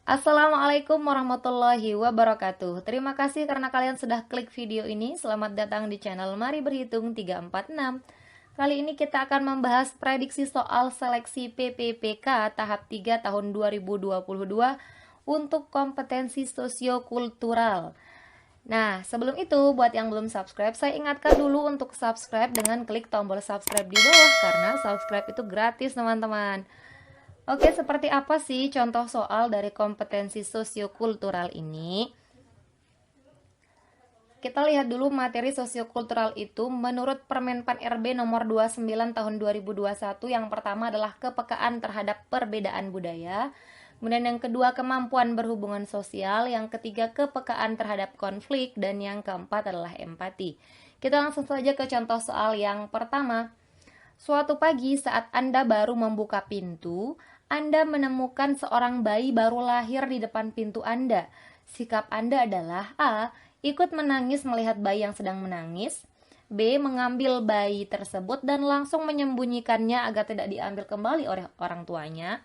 Assalamualaikum warahmatullahi wabarakatuh. Terima kasih karena kalian sudah klik video ini. Selamat datang di channel Mari Berhitung 346. Kali ini kita akan membahas prediksi soal seleksi PPPK tahap 3 tahun 2022 untuk kompetensi sosiokultural. Nah, sebelum itu, buat yang belum subscribe, saya ingatkan dulu untuk subscribe dengan klik tombol subscribe di bawah, karena subscribe itu gratis, teman-teman. Oke, seperti apa sih contoh soal dari kompetensi sosiokultural ini? Kita lihat dulu materi sosiokultural itu menurut Permenpan RB nomor 29 tahun 2021. Yang pertama adalah kepekaan terhadap perbedaan budaya. Kemudian yang kedua kemampuan berhubungan sosial, yang ketiga kepekaan terhadap konflik, dan yang keempat adalah empati. Kita langsung saja ke contoh soal yang pertama. Suatu pagi saat Anda baru membuka pintu, Anda menemukan seorang bayi baru lahir di depan pintu Anda. Sikap Anda adalah A. Ikut menangis melihat bayi yang sedang menangis, B. Mengambil bayi tersebut dan langsung menyembunyikannya agar tidak diambil kembali oleh orang tuanya,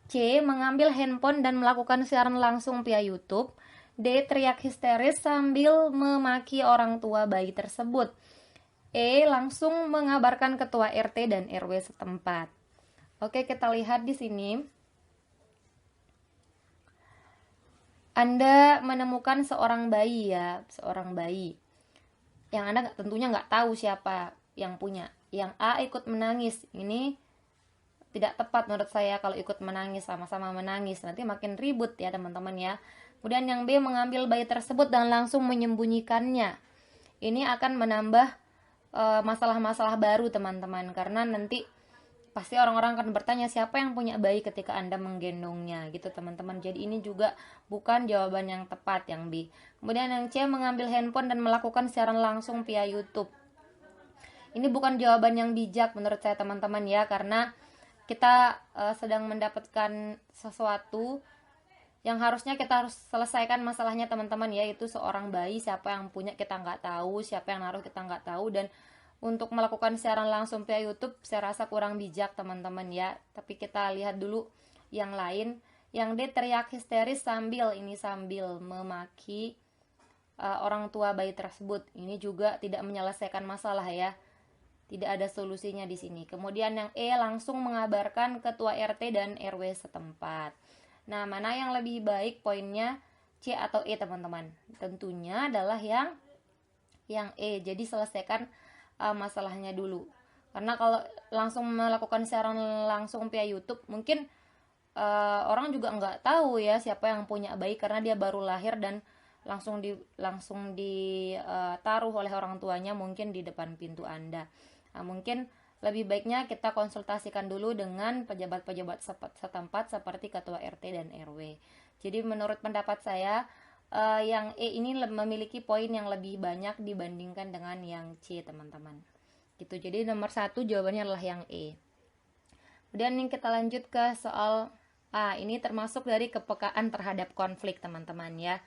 C. Mengambil handphone dan melakukan siaran langsung via YouTube, D. Teriak histeris sambil memaki orang tua bayi tersebut, E. Langsung mengabarkan ketua RT dan RW setempat. Oke, kita lihat di sini. Anda menemukan seorang bayi ya, seorang bayi. Yang Anda tentunya nggak tahu siapa yang punya. Yang A ikut menangis. Ini tidak tepat menurut saya kalau ikut menangis, sama-sama menangis. Nanti makin ribut ya teman-teman ya. Kemudian yang B mengambil bayi tersebut dan langsung menyembunyikannya. Ini akan menambah masalah-masalah baru teman-teman, karena nanti pasti orang-orang akan bertanya siapa yang punya bayi ketika Anda menggendongnya gitu teman-teman. Jadi ini juga bukan jawaban yang tepat, yang B. Kemudian yang C mengambil handphone dan melakukan siaran langsung via YouTube. Ini bukan jawaban yang bijak menurut saya teman-teman ya, karena kita sedang mendapatkan sesuatu yang harusnya kita harus selesaikan masalahnya teman-teman, yaitu seorang bayi. Siapa yang punya kita nggak tahu, siapa yang naruh kita nggak tahu, dan untuk melakukan siaran langsung via YouTube saya rasa kurang bijak teman-teman ya. Tapi kita lihat dulu yang lain. Yang D teriak histeris sambil memaki orang tua bayi tersebut. Ini juga tidak menyelesaikan masalah ya. Tidak ada solusinya di sini. Kemudian yang E langsung mengabarkan ketua RT dan RW setempat. Nah, mana yang lebih baik poinnya, C atau E teman-teman? Tentunya adalah yang E. Jadi selesaikan masalahnya dulu. Karena kalau langsung melakukan siaran langsung via YouTube, mungkin orang juga nggak tahu ya siapa yang punya bayi, karena dia baru lahir dan langsung ditaruh oleh orang tuanya mungkin di depan pintu Anda. Nah, mungkin lebih baiknya kita konsultasikan dulu dengan pejabat-pejabat setempat seperti ketua RT dan RW. Jadi menurut pendapat saya yang E ini memiliki poin yang lebih banyak dibandingkan dengan yang C teman-teman. Gitu. Jadi nomor 1 jawabannya adalah yang E. Kemudian yang kita lanjut ke soal A. Ini termasuk dari kepekaan terhadap konflik teman-teman ya.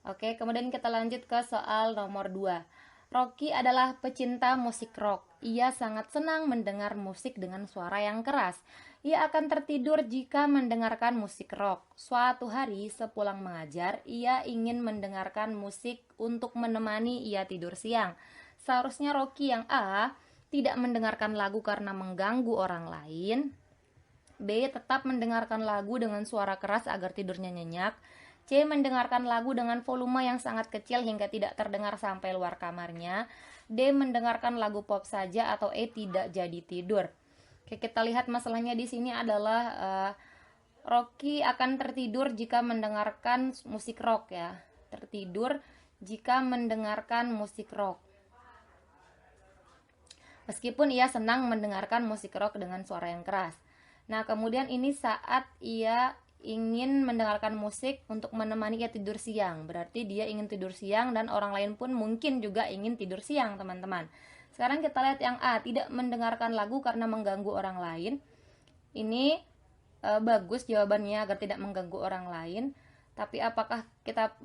Oke, kemudian kita lanjut ke soal nomor 2. Rocky adalah pecinta musik rock. Ia sangat senang mendengar musik dengan suara yang keras. Ia akan tertidur jika mendengarkan musik rock. Suatu hari sepulang mengajar, ia ingin mendengarkan musik untuk menemani ia tidur siang. Seharusnya Rocky yang A tidak mendengarkan lagu karena mengganggu orang lain. B tetap mendengarkan lagu dengan suara keras agar tidurnya nyenyak. C mendengarkan lagu dengan volume yang sangat kecil hingga tidak terdengar sampai luar kamarnya. D mendengarkan lagu pop saja, atau E tidak jadi tidur. Oke, kita lihat masalahnya di sini adalah Rocky akan tertidur jika mendengarkan musik rock ya. Tertidur jika mendengarkan musik rock. Meskipun ia senang mendengarkan musik rock dengan suara yang keras. Nah, kemudian ini saat ia ingin mendengarkan musik untuk menemani ia tidur siang. Berarti dia ingin tidur siang dan orang lain pun mungkin juga ingin tidur siang, teman-teman. Sekarang kita lihat yang A, tidak mendengarkan lagu karena mengganggu orang lain. Ini bagus jawabannya, agar tidak mengganggu orang lain. Tapi apakah kita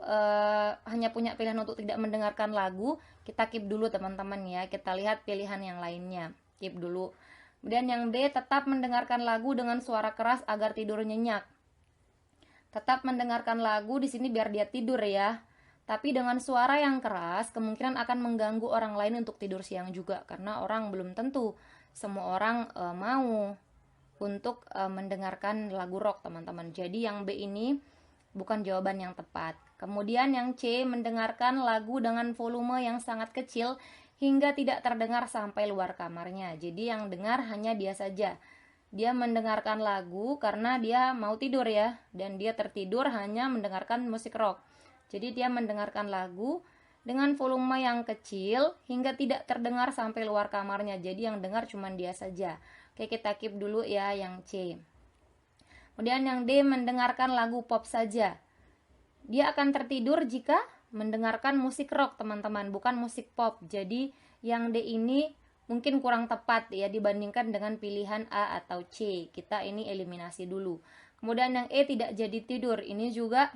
hanya punya pilihan untuk tidak mendengarkan lagu? Kita keep dulu teman-teman ya. Kita lihat pilihan yang lainnya. Keep dulu. Kemudian yang D, tetap mendengarkan lagu dengan suara keras agar tidur nyenyak. Tetap mendengarkan lagu di sini biar dia tidur ya. Tapi dengan suara yang keras kemungkinan akan mengganggu orang lain untuk tidur siang juga, karena orang belum tentu semua orang mau untuk mendengarkan lagu rock, teman-teman. Jadi yang B ini bukan jawaban yang tepat. Kemudian yang C, mendengarkan lagu dengan volume yang sangat kecil hingga tidak terdengar sampai luar kamarnya. Jadi yang dengar hanya dia saja. Dia mendengarkan lagu karena dia mau tidur ya, dan dia tertidur hanya mendengarkan musik rock. Jadi dia mendengarkan lagu dengan volume yang kecil hingga tidak terdengar sampai luar kamarnya. Jadi yang dengar cuma dia saja. Oke, kita keep dulu ya yang C. Kemudian yang D, mendengarkan lagu pop saja. Dia akan tertidur jika mendengarkan musik rock, teman-teman, bukan musik pop. Jadi yang D ini mungkin kurang tepat ya dibandingkan dengan pilihan A atau C. Kita ini eliminasi dulu. Kemudian yang E, tidak jadi tidur. Ini juga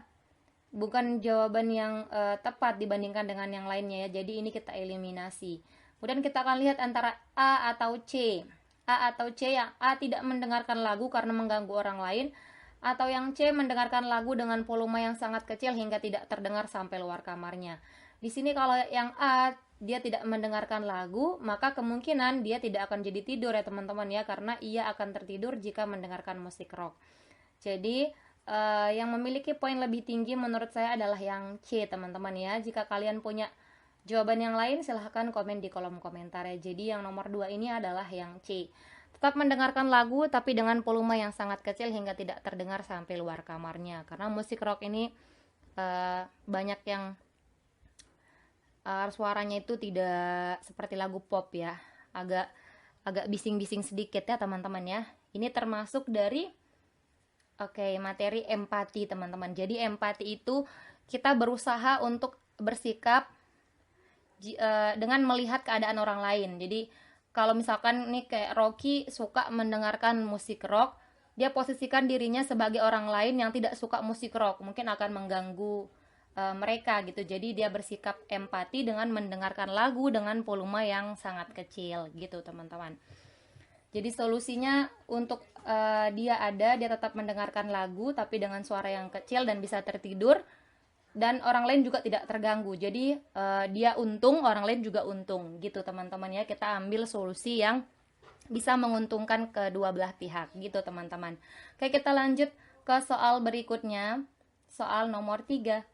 bukan jawaban yang tepat dibandingkan dengan yang lainnya ya. Jadi ini kita eliminasi. Kemudian kita akan lihat antara A atau C. A atau C, yang A tidak mendengarkan lagu karena mengganggu orang lain, atau yang C mendengarkan lagu dengan volume yang sangat kecil hingga tidak terdengar sampai luar kamarnya. Di sini kalau yang A dia tidak mendengarkan lagu, maka kemungkinan dia tidak akan jadi tidur ya teman-teman ya, karena ia akan tertidur jika mendengarkan musik rock. Jadi yang memiliki poin lebih tinggi menurut saya adalah yang C, teman-teman ya. Jika kalian punya jawaban yang lain silahkan komen di kolom komentar ya. Jadi yang nomor 2 ini adalah yang C. Tetap mendengarkan lagu tapi dengan volume yang sangat kecil hingga tidak terdengar sampai luar kamarnya. Karena musik rock ini banyak yang suaranya itu tidak seperti lagu pop ya. Agak bising-bising sedikit ya teman-teman ya. Ini termasuk dari materi empati teman-teman. Jadi empati itu kita berusaha untuk bersikap dengan melihat keadaan orang lain. Jadi kalau misalkan nih kayak Rocky suka mendengarkan musik rock, dia posisikan dirinya sebagai orang lain yang tidak suka musik rock, mungkin akan mengganggu mereka gitu. Jadi dia bersikap empati dengan mendengarkan lagu dengan volume yang sangat kecil gitu teman-teman. Jadi solusinya untuk dia tetap mendengarkan lagu tapi dengan suara yang kecil dan bisa tertidur, dan orang lain juga tidak terganggu. Jadi dia untung, orang lain juga untung gitu teman-teman ya. Kita ambil solusi yang bisa menguntungkan kedua belah pihak gitu teman-teman. Oke, kita lanjut ke soal berikutnya. Soal nomor 3.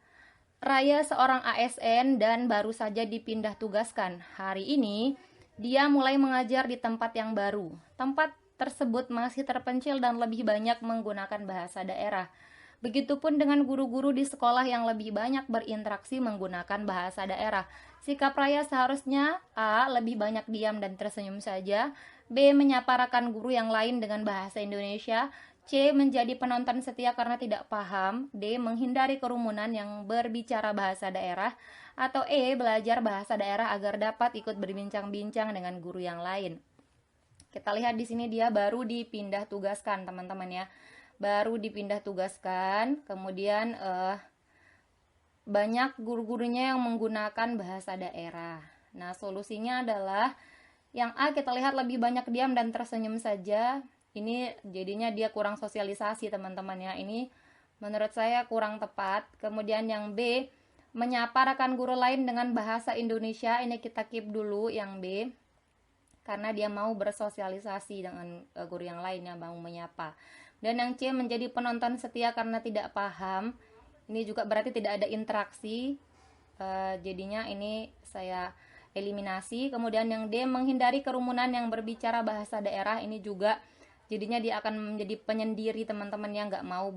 Raya seorang ASN dan baru saja dipindah tugaskan. Hari ini dia mulai mengajar di tempat yang baru. Tempat tersebut masih terpencil dan lebih banyak menggunakan bahasa daerah. Begitupun dengan guru-guru di sekolah yang lebih banyak berinteraksi menggunakan bahasa daerah. Sikap Raya seharusnya A. lebih banyak diam dan tersenyum saja, B. menyapa rekan guru yang lain dengan bahasa Indonesia, C. menjadi penonton setia karena tidak paham, D. menghindari kerumunan yang berbicara bahasa daerah, atau E. belajar bahasa daerah agar dapat ikut berbincang-bincang dengan guru yang lain. Kita lihat di sini dia baru dipindah tugaskan teman-teman ya. Baru dipindah tugaskan, kemudian banyak guru-gurunya yang menggunakan bahasa daerah. Nah, solusinya adalah yang A, kita lihat lebih banyak diam dan tersenyum saja. Ini jadinya dia kurang sosialisasi teman-teman ya. Ini menurut saya kurang tepat. Kemudian yang B, menyapa rekan guru lain dengan bahasa Indonesia. Ini kita keep dulu yang B, karena dia mau bersosialisasi dengan guru yang lain yang mau menyapa. Dan yang C, menjadi penonton setia karena tidak paham. Ini juga berarti tidak ada interaksi. Jadinya ini saya eliminasi. Kemudian yang D, menghindari kerumunan yang berbicara bahasa daerah. Ini juga jadinya dia akan menjadi penyendiri teman-teman yang nggak mau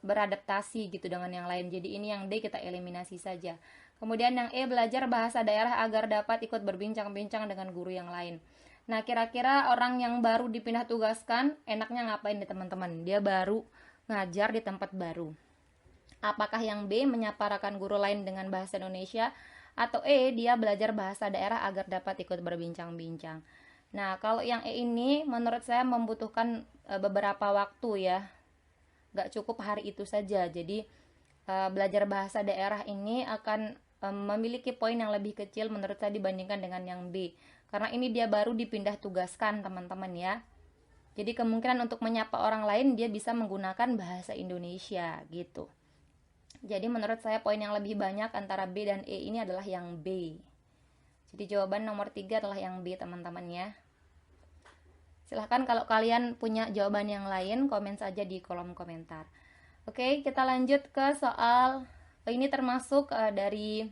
beradaptasi gitu dengan yang lain. Jadi ini yang D kita eliminasi saja. Kemudian yang E, belajar bahasa daerah agar dapat ikut berbincang-bincang dengan guru yang lain. Nah, kira-kira orang yang baru dipindah tugaskan enaknya ngapain nih teman-teman? Dia baru ngajar di tempat baru. Apakah yang B, menyapa rekan guru lain dengan bahasa Indonesia, atau E, dia belajar bahasa daerah agar dapat ikut berbincang-bincang? Nah, kalau yang E ini menurut saya membutuhkan beberapa waktu ya. Gak cukup hari itu saja. Jadi belajar bahasa daerah ini akan memiliki poin yang lebih kecil menurut saya dibandingkan dengan yang B. Karena ini dia baru dipindah tugaskan teman-teman ya. Jadi kemungkinan untuk menyapa orang lain dia bisa menggunakan bahasa Indonesia gitu. Jadi menurut saya poin yang lebih banyak antara B dan E ini adalah yang B. Jadi jawaban nomor 3 adalah yang B, teman-teman ya. Silahkan kalau kalian punya jawaban yang lain, komen saja di kolom komentar. Oke, kita lanjut ke soal ini, termasuk dari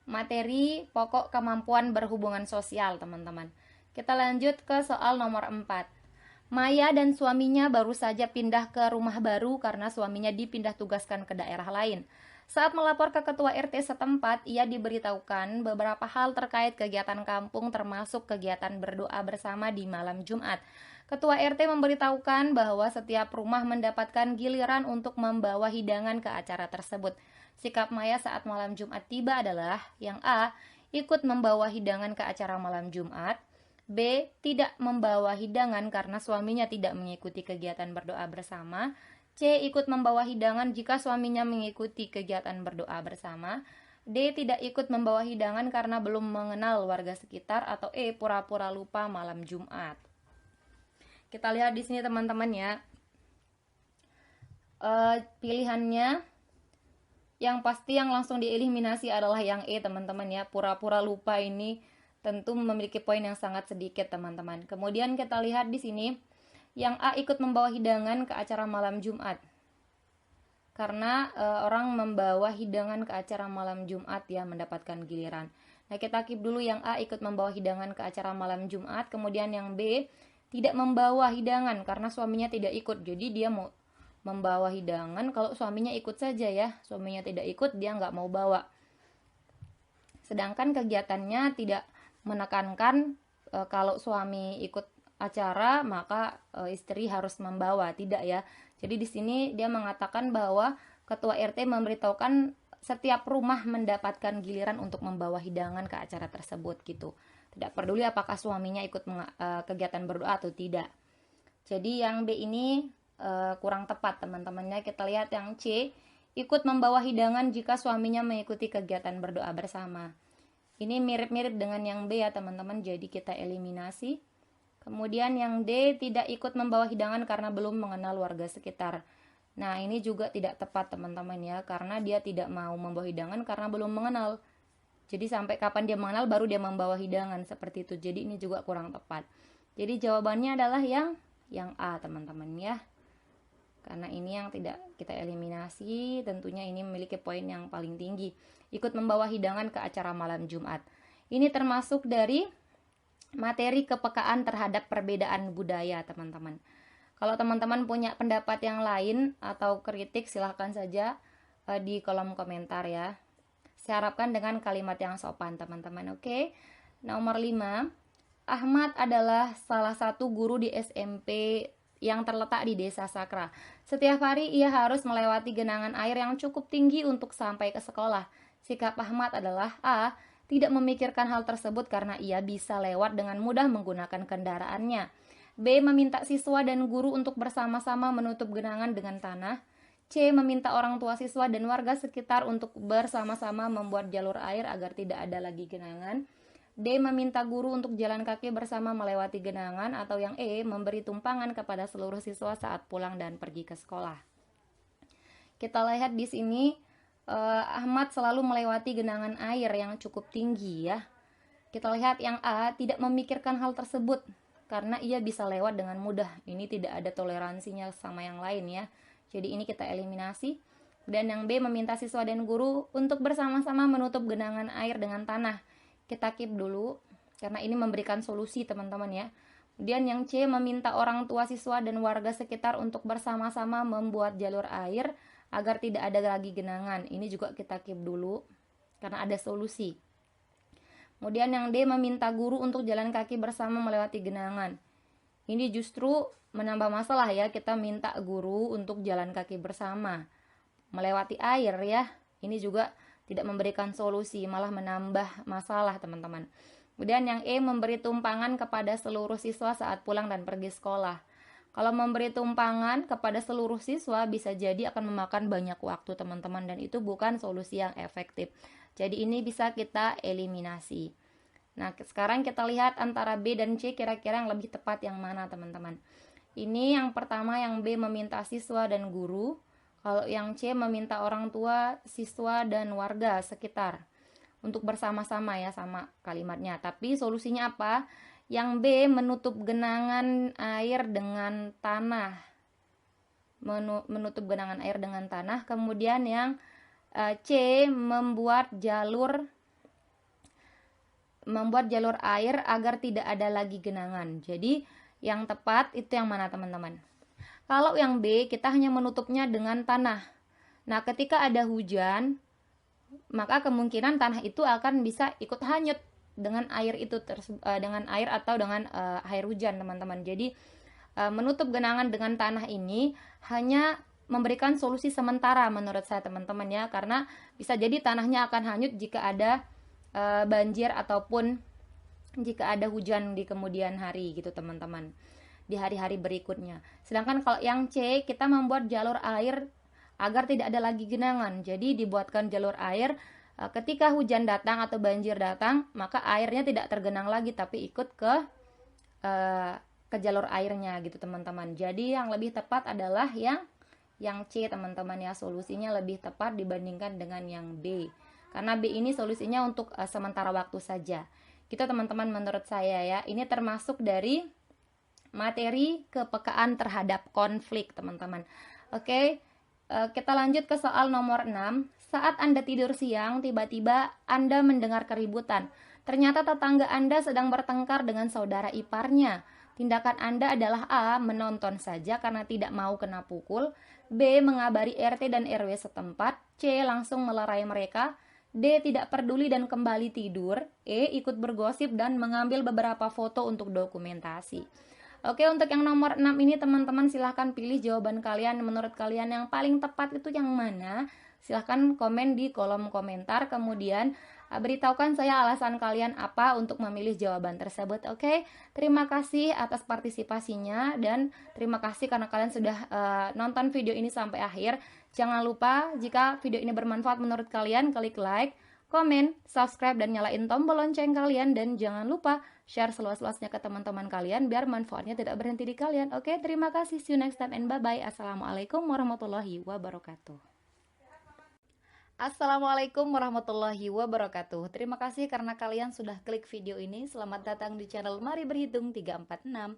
materi pokok kemampuan berhubungan sosial, teman-teman. Kita lanjut ke soal nomor 4. Maya dan suaminya baru saja pindah ke rumah baru karena suaminya dipindah tugaskan ke daerah lain. Saat melapor ke ketua RT setempat, ia diberitahukan beberapa hal terkait kegiatan kampung termasuk kegiatan berdoa bersama di malam Jumat. Ketua RT memberitahukan bahwa setiap rumah mendapatkan giliran untuk membawa hidangan ke acara tersebut. Sikap Maya saat malam Jumat tiba adalah yang A, ikut membawa hidangan ke acara malam Jumat. B, tidak membawa hidangan karena suaminya tidak mengikuti kegiatan berdoa bersama. C, ikut membawa hidangan jika suaminya mengikuti kegiatan berdoa bersama. D, tidak ikut membawa hidangan karena belum mengenal warga sekitar. Atau E, pura-pura lupa malam Jumat. Kita lihat di sini teman-teman ya. Pilihannya yang pasti yang langsung dieliminasi adalah yang E, teman-teman ya. Pura-pura lupa ini tentu memiliki poin yang sangat sedikit, teman-teman. Kemudian kita lihat di sini yang A, ikut membawa hidangan ke acara malam Jumat. Karena orang membawa hidangan ke acara malam Jumat ya, mendapatkan giliran. Nah, kita keep dulu yang A, ikut membawa hidangan ke acara malam Jumat. Kemudian yang B, tidak membawa hidangan karena suaminya tidak ikut. Jadi dia mau membawa hidangan kalau suaminya ikut saja ya. Suaminya tidak ikut, dia nggak mau bawa. Sedangkan kegiatannya tidak menekankan kalau suami ikut acara maka istri harus membawa, tidak ya. Jadi di sini dia mengatakan bahwa ketua RT memberitahukan setiap rumah mendapatkan giliran untuk membawa hidangan ke acara tersebut gitu. Tidak peduli apakah suaminya ikut kegiatan berdoa atau tidak. Jadi yang B ini kurang tepat, teman-temannya. Kita lihat yang C, ikut membawa hidangan jika suaminya mengikuti kegiatan berdoa bersama. Ini mirip-mirip dengan yang B ya, teman-teman. Jadi kita eliminasi. Kemudian yang D, tidak ikut membawa hidangan karena belum mengenal warga sekitar. Nah, ini juga tidak tepat, teman-teman ya, karena dia tidak mau membawa hidangan karena belum mengenal. Jadi sampai kapan dia mengenal baru dia membawa hidangan, seperti itu. Jadi ini juga kurang tepat. Jadi jawabannya adalah yang A, teman-teman ya. Karena ini yang tidak kita eliminasi, tentunya ini memiliki poin yang paling tinggi. Ikut membawa hidangan ke acara malam Jumat. Ini termasuk dari materi kepekaan terhadap perbedaan budaya, teman-teman. Kalau teman-teman punya pendapat yang lain atau kritik, silahkan saja di kolom komentar ya. Saya harapkan dengan kalimat yang sopan, teman-teman. Oke. Nomor 5, Ahmad adalah salah satu guru di SMP yang terletak di Desa Sakra. Setiap hari ia harus melewati genangan air yang cukup tinggi untuk sampai ke sekolah. Sikap Ahmad adalah A, tidak memikirkan hal tersebut karena ia bisa lewat dengan mudah menggunakan kendaraannya. B, meminta siswa dan guru untuk bersama-sama menutup genangan dengan tanah. C, meminta orang tua siswa dan warga sekitar untuk bersama-sama membuat jalur air agar tidak ada lagi genangan. D, meminta guru untuk jalan kaki bersama melewati genangan. Atau yang E, memberi tumpangan kepada seluruh siswa saat pulang dan pergi ke sekolah. Kita lihat di sini Ahmad selalu melewati genangan air yang cukup tinggi ya. Kita lihat yang A, tidak memikirkan hal tersebut karena ia bisa lewat dengan mudah. Ini tidak ada toleransinya sama yang lain ya. Jadi ini kita eliminasi. Dan yang B, meminta siswa dan guru untuk bersama-sama menutup genangan air dengan tanah. Kita keep dulu karena ini memberikan solusi, teman-teman ya. Kemudian yang C, meminta orang tua siswa dan warga sekitar untuk bersama-sama membuat jalur air agar tidak ada lagi genangan. Ini juga kita keep dulu karena ada solusi. Kemudian yang D, meminta guru untuk jalan kaki bersama melewati genangan. Ini justru menambah masalah ya, kita minta guru untuk jalan kaki bersama melewati air ya. Ini juga tidak memberikan solusi, malah menambah masalah, teman-teman. Kemudian yang E, memberi tumpangan kepada seluruh siswa saat pulang dan pergi sekolah. Kalau memberi tumpangan kepada seluruh siswa bisa jadi akan memakan banyak waktu, teman-teman, dan itu bukan solusi yang efektif. Jadi ini bisa kita eliminasi. Nah, sekarang kita lihat antara B dan C, kira-kira yang lebih tepat yang mana, teman-teman. Ini yang pertama, yang B meminta siswa dan guru. Kalau yang C meminta orang tua, siswa, dan warga sekitar untuk bersama-sama ya, sama kalimatnya. Tapi solusinya apa? Yang B menutup genangan air dengan tanah. Menutup genangan air dengan tanah. Kemudian yang C membuat jalur air agar tidak ada lagi genangan. Jadi yang tepat itu yang mana, teman-teman? Kalau yang B, kita hanya menutupnya dengan tanah. Nah, ketika ada hujan, maka kemungkinan tanah itu akan bisa ikut hanyut dengan air itu, dengan air atau dengan air hujan, teman-teman. Jadi menutup genangan dengan tanah ini hanya memberikan solusi sementara menurut saya, teman-teman ya, karena bisa jadi tanahnya akan hanyut jika ada banjir ataupun jika ada hujan di kemudian hari gitu, teman-teman, di hari-hari berikutnya. Sedangkan kalau yang C, kita membuat jalur air agar tidak ada lagi genangan. Jadi dibuatkan jalur air, ketika hujan datang atau banjir datang, maka airnya tidak tergenang lagi tapi ikut ke jalur airnya gitu, teman-teman. Jadi yang lebih tepat adalah yang C, teman-teman ya. Solusinya lebih tepat dibandingkan dengan yang B. Karena B ini solusinya untuk sementara waktu saja. Gitu, teman-teman, menurut saya ya. Ini termasuk dari materi kepekaan terhadap konflik, teman-teman. Oke, kita lanjut ke soal nomor 6. Saat Anda tidur siang, tiba-tiba Anda mendengar keributan. Ternyata tetangga Anda sedang bertengkar dengan saudara iparnya. Tindakan Anda adalah A. Menonton saja karena tidak mau kena pukul. B. Mengabari RT dan RW setempat. C. Langsung melerai mereka. D. Tidak peduli dan kembali tidur. E. Ikut bergosip dan mengambil beberapa foto untuk dokumentasi. Oke, untuk yang nomor 6 ini, teman-teman, silahkan pilih jawaban kalian. Menurut kalian yang paling tepat itu yang mana? Silahkan komen di kolom komentar. Kemudian beritahukan saya alasan kalian apa untuk memilih jawaban tersebut. Oke, terima kasih atas partisipasinya. Dan terima kasih karena kalian sudah nonton video ini sampai akhir. Jangan lupa, jika video ini bermanfaat menurut kalian, klik like, komen, subscribe, dan nyalain tombol lonceng kalian. Dan jangan lupa share seluas-luasnya ke teman-teman kalian biar manfaatnya tidak berhenti di kalian. Oke, terima kasih. See you next time and bye-bye. Assalamualaikum warahmatullahi wabarakatuh. Assalamualaikum warahmatullahi wabarakatuh. Terima kasih karena kalian sudah klik video ini. Selamat datang di channel Mari Berhitung 346.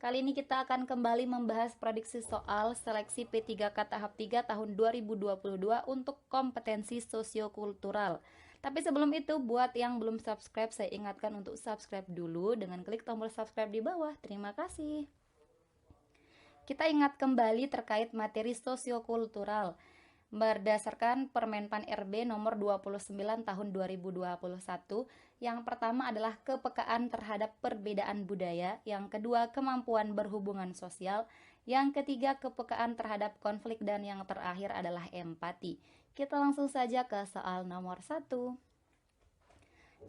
Kali ini kita akan kembali membahas prediksi soal seleksi P3K tahap 3 tahun 2022 untuk kompetensi sosiokultural. Tapi sebelum itu, buat yang belum subscribe, saya ingatkan untuk subscribe dulu dengan klik tombol subscribe di bawah. Terima kasih. Kita ingat kembali terkait materi sosiokultural. Berdasarkan Permenpan RB nomor 29 tahun 2021, yang pertama adalah kepekaan terhadap perbedaan budaya, yang kedua kemampuan berhubungan sosial, yang ketiga kepekaan terhadap konflik, dan yang terakhir adalah empati. Kita langsung saja ke soal nomor 1.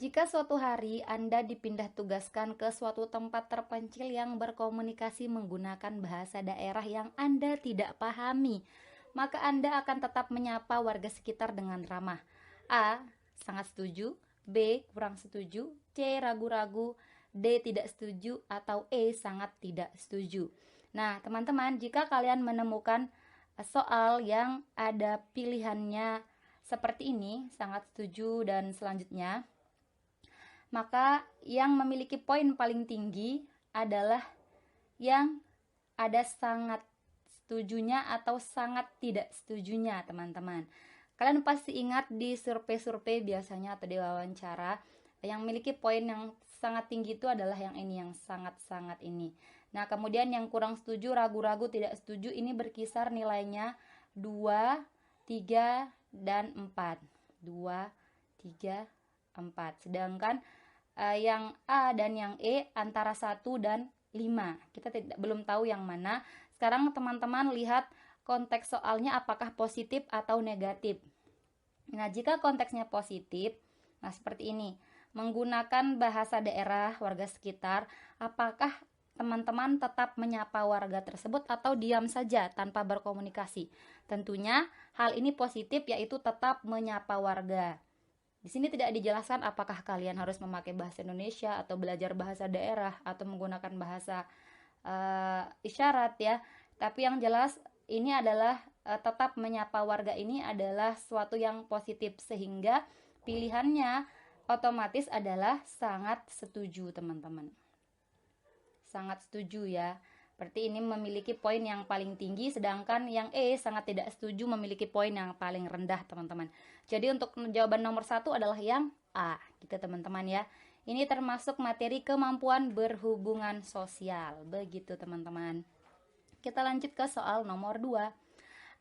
Jika suatu hari Anda dipindah tugaskan ke suatu tempat terpencil yang berkomunikasi menggunakan bahasa daerah yang Anda tidak pahami, maka Anda akan tetap menyapa warga sekitar dengan ramah. A. Sangat setuju. B. Kurang setuju. C. Ragu-ragu. D. Tidak setuju. Atau E. Sangat tidak setuju. Nah, teman-teman, jika kalian menemukan soal yang ada pilihannya seperti ini, sangat setuju dan selanjutnya, maka yang memiliki poin paling tinggi adalah yang ada sangat setujunya atau sangat tidak setujunya, teman-teman. Kalian pasti ingat di survei-survei biasanya atau di wawancara, yang memiliki poin yang sangat tinggi itu adalah yang ini, yang sangat-sangat ini. Nah, kemudian yang kurang setuju, ragu-ragu, tidak setuju, ini berkisar nilainya 2, 3, dan 4. 2, 3, 4. Sedangkan yang A dan yang E antara 1 dan 5. Kita belum tahu yang mana. Sekarang teman-teman lihat konteks soalnya apakah positif atau negatif. Nah, jika konteksnya positif, nah seperti ini. Menggunakan bahasa daerah warga sekitar, apakah teman-teman tetap menyapa warga tersebut atau diam saja tanpa berkomunikasi? Tentunya hal ini positif, yaitu tetap menyapa warga. Di sini tidak dijelaskan apakah kalian harus memakai bahasa Indonesia atau belajar bahasa daerah atau menggunakan bahasa isyarat ya. Tapi yang jelas ini adalah tetap menyapa warga ini adalah suatu yang positif, sehingga pilihannya otomatis adalah sangat setuju teman-teman. Sangat setuju ya. Berarti ini memiliki poin yang paling tinggi, sedangkan yang E sangat tidak setuju memiliki poin yang paling rendah teman-teman. Jadi untuk jawaban nomor 1 adalah yang A gitu teman-teman ya. Ini termasuk materi kemampuan berhubungan sosial. Begitu teman-teman. Kita lanjut ke soal nomor 2.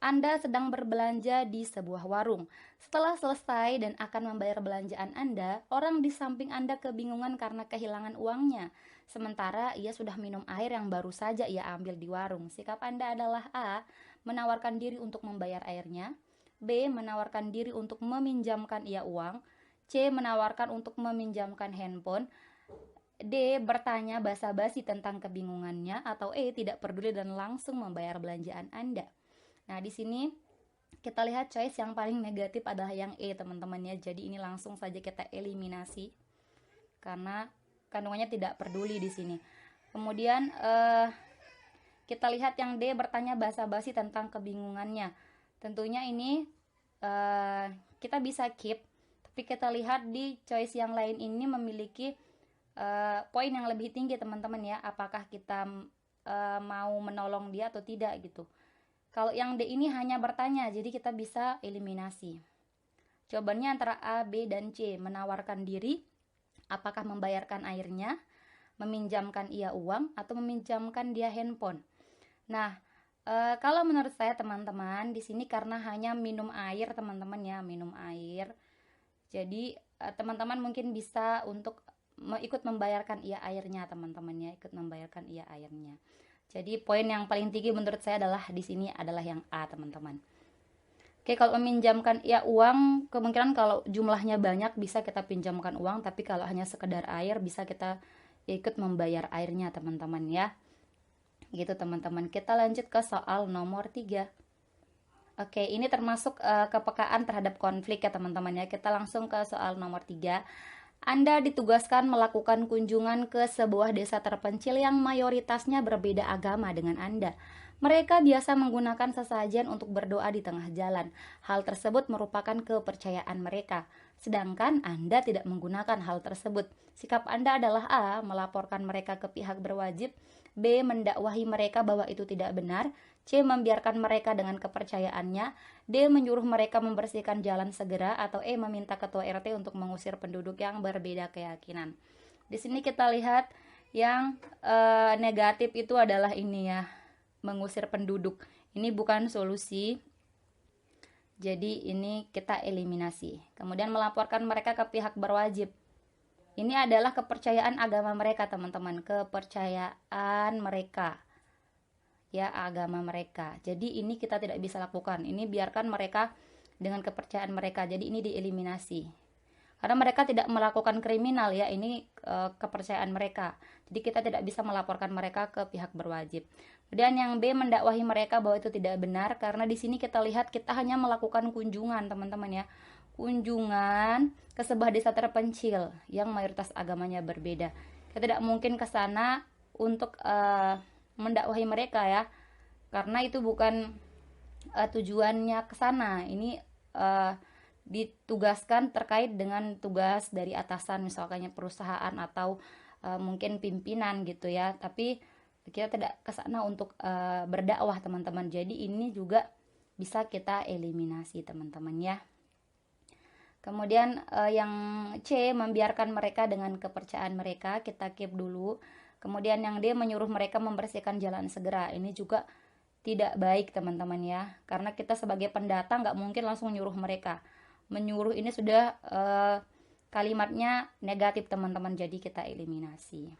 Anda sedang berbelanja di sebuah warung. Setelah selesai dan akan membayar belanjaan Anda, orang di samping Anda kebingungan karena kehilangan uangnya. Sementara ia sudah minum air yang baru saja ia ambil di warung. Sikap Anda adalah A. Menawarkan diri untuk membayar airnya. B. Menawarkan diri untuk meminjamkan ia uang. C. Menawarkan untuk meminjamkan handphone. D. Bertanya basa-basi tentang kebingungannya. Atau E. Tidak peduli dan langsung membayar belanjaan Anda. Nah, di sini kita lihat choice yang paling negatif adalah yang E, teman-teman ya. Jadi ini langsung saja kita eliminasi karena kandungannya tidak peduli di sini. Kemudian kita lihat yang D, bertanya basa-basi tentang kebingungannya. Tentunya ini kita bisa keep, tapi kita lihat di choice yang lain ini memiliki poin yang lebih tinggi teman-teman ya. Apakah kita mau menolong dia atau tidak gitu. Kalau yang D ini hanya bertanya, jadi kita bisa eliminasi. Jawabannya antara A, B, dan C. Menawarkan diri, apakah membayarkan airnya, meminjamkan ia uang, atau meminjamkan dia handphone. Nah, kalau menurut saya teman-teman, di sini karena hanya minum air teman-teman ya, minum air. Jadi teman-teman mungkin bisa untuk ikut membayarkan ia airnya teman-teman ya, ikut membayarkan ia airnya. Jadi poin yang paling tinggi menurut saya adalah di sini adalah yang A teman-teman. Oke, kalau meminjamkan ia uang, kemungkinan kalau jumlahnya banyak bisa kita pinjamkan uang, tapi kalau hanya sekedar air bisa kita ikut membayar airnya teman-teman ya. Gitu teman-teman. Kita lanjut ke soal nomor 3. Oke, ini termasuk kepekaan terhadap konflik ya teman-teman ya. Kita langsung ke soal nomor 3. Anda ditugaskan melakukan kunjungan ke sebuah desa terpencil yang mayoritasnya berbeda agama dengan Anda. Mereka biasa menggunakan sesajen untuk berdoa di tengah jalan. Hal tersebut merupakan kepercayaan mereka. Sedangkan Anda tidak menggunakan hal tersebut. Sikap Anda adalah A. Melaporkan mereka ke pihak berwajib. B. Mendakwahi mereka bahwa itu tidak benar. C. Membiarkan mereka dengan kepercayaannya. D. Menyuruh mereka membersihkan jalan segera. Atau E. Meminta ketua RT untuk mengusir penduduk yang berbeda keyakinan. Di sini kita lihat yang negatif itu adalah ini ya, mengusir penduduk. Ini bukan solusi. Jadi ini kita eliminasi. Kemudian melaporkan mereka ke pihak berwajib. Ini adalah kepercayaan agama mereka teman-teman. Kepercayaan mereka. Ya, agama mereka. Jadi ini kita tidak bisa lakukan. Ini biarkan mereka dengan kepercayaan mereka. Jadi ini dieliminasi. Karena mereka tidak melakukan kriminal ya, ini kepercayaan mereka. Jadi kita tidak bisa melaporkan mereka ke pihak berwajib. Kemudian yang B, mendakwahi mereka bahwa itu tidak benar, karena di sini kita lihat kita hanya melakukan kunjungan teman-teman ya. Kunjungan ke sebuah desa terpencil yang mayoritas agamanya berbeda. Kita tidak mungkin ke sana untuk mendakwahi mereka ya, karena itu bukan tujuannya ke sana. Ini ditugaskan terkait dengan tugas dari atasan, misalnya perusahaan atau mungkin pimpinan gitu ya, tapi kita tidak ke sana untuk berdakwah teman-teman. Jadi ini juga bisa kita eliminasi teman-teman ya. Kemudian yang C, membiarkan mereka dengan kepercayaan mereka, kita keep dulu. Kemudian yang D, menyuruh mereka membersihkan jalan segera. Ini juga tidak baik teman-teman ya, karena kita sebagai pendatang nggak mungkin langsung menyuruh mereka. Menyuruh ini sudah kalimatnya negatif teman-teman, jadi kita eliminasi.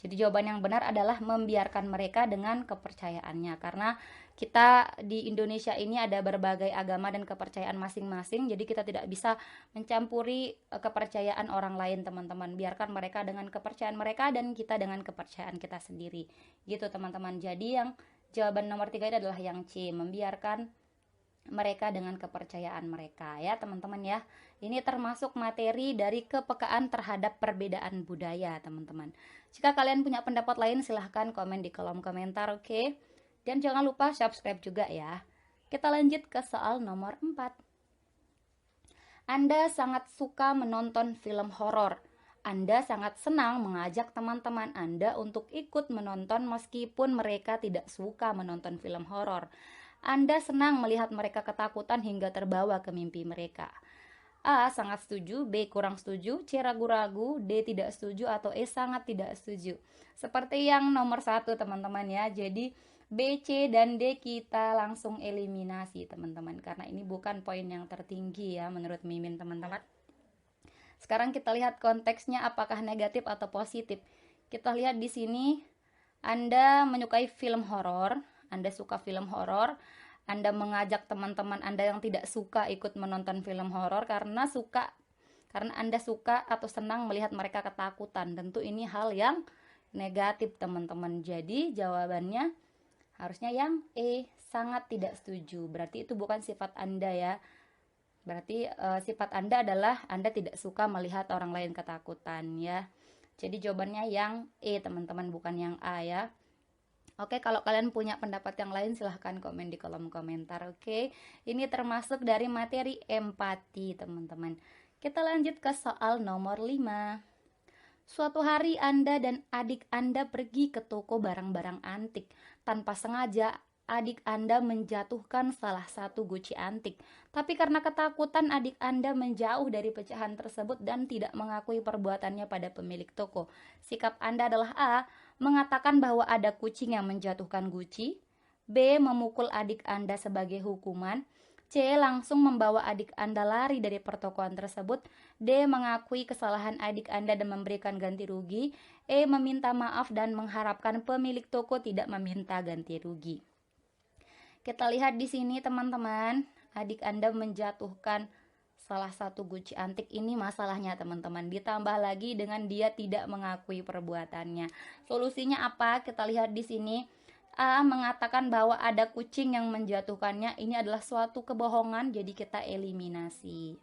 Jadi jawaban yang benar adalah membiarkan mereka dengan kepercayaannya, karena kita di Indonesia ini ada berbagai agama dan kepercayaan masing-masing, jadi kita tidak bisa mencampuri kepercayaan orang lain teman-teman. Biarkan mereka dengan kepercayaan mereka dan kita dengan kepercayaan kita sendiri. Gitu teman-teman. Jadi yang jawaban nomor 3 adalah yang C, membiarkan mereka dengan kepercayaan mereka ya teman-teman ya. Ini termasuk materi dari kepekaan terhadap perbedaan budaya teman-teman. Jika kalian punya pendapat lain silahkan komen di kolom komentar, oke? Dan jangan lupa subscribe juga ya. Kita lanjut ke soal nomor 4. Anda sangat suka menonton film horor. Anda sangat senang mengajak teman-teman Anda untuk ikut menonton meskipun mereka tidak suka menonton film horor. Anda senang melihat mereka ketakutan hingga terbawa ke mimpi mereka. A. Sangat setuju, B. Kurang setuju, C. Ragu-ragu, D. Tidak setuju, atau E. Sangat tidak setuju. Seperti yang nomor 1 teman-teman ya. Jadi B, C, dan D kita langsung eliminasi teman-teman. Karena ini bukan poin yang tertinggi ya menurut Mimin teman-teman. Sekarang kita lihat konteksnya apakah negatif atau positif. Kita lihat di sini Anda menyukai film horor. Anda suka film horor, Anda mengajak teman-teman Anda yang tidak suka ikut menonton film horor karena Anda suka atau senang melihat mereka ketakutan. Tentu ini hal yang negatif teman-teman. Jadi jawabannya harusnya yang E, sangat tidak setuju. Berarti itu bukan sifat Anda ya. Berarti sifat Anda adalah Anda tidak suka melihat orang lain ketakutan ya. Jadi jawabannya yang E teman-teman, bukan yang A ya. Oke, kalau kalian punya pendapat yang lain silahkan komen di kolom komentar, oke? Ini termasuk dari materi empati, teman-teman. Kita lanjut ke soal nomor 5. Suatu hari Anda dan adik Anda pergi ke toko barang-barang antik. Tanpa sengaja, adik Anda menjatuhkan salah satu guci antik. Tapi karena ketakutan, adik Anda menjauh dari pecahan tersebut dan tidak mengakui perbuatannya pada pemilik toko. Sikap Anda adalah A. Mengatakan bahwa ada kucing yang menjatuhkan guci. B. Memukul adik Anda sebagai hukuman. C. Langsung membawa adik Anda lari dari pertokoan tersebut. D. Mengakui kesalahan adik Anda dan memberikan ganti rugi. E. Meminta maaf dan mengharapkan pemilik toko tidak meminta ganti rugi. Kita lihat di sini teman-teman, adik Anda menjatuhkan salah satu guci antik. Ini masalahnya teman-teman. Ditambah lagi dengan dia tidak mengakui perbuatannya. Solusinya apa? Kita lihat di sini. A. Mengatakan bahwa ada kucing yang menjatuhkannya. Ini adalah suatu kebohongan, jadi kita eliminasi.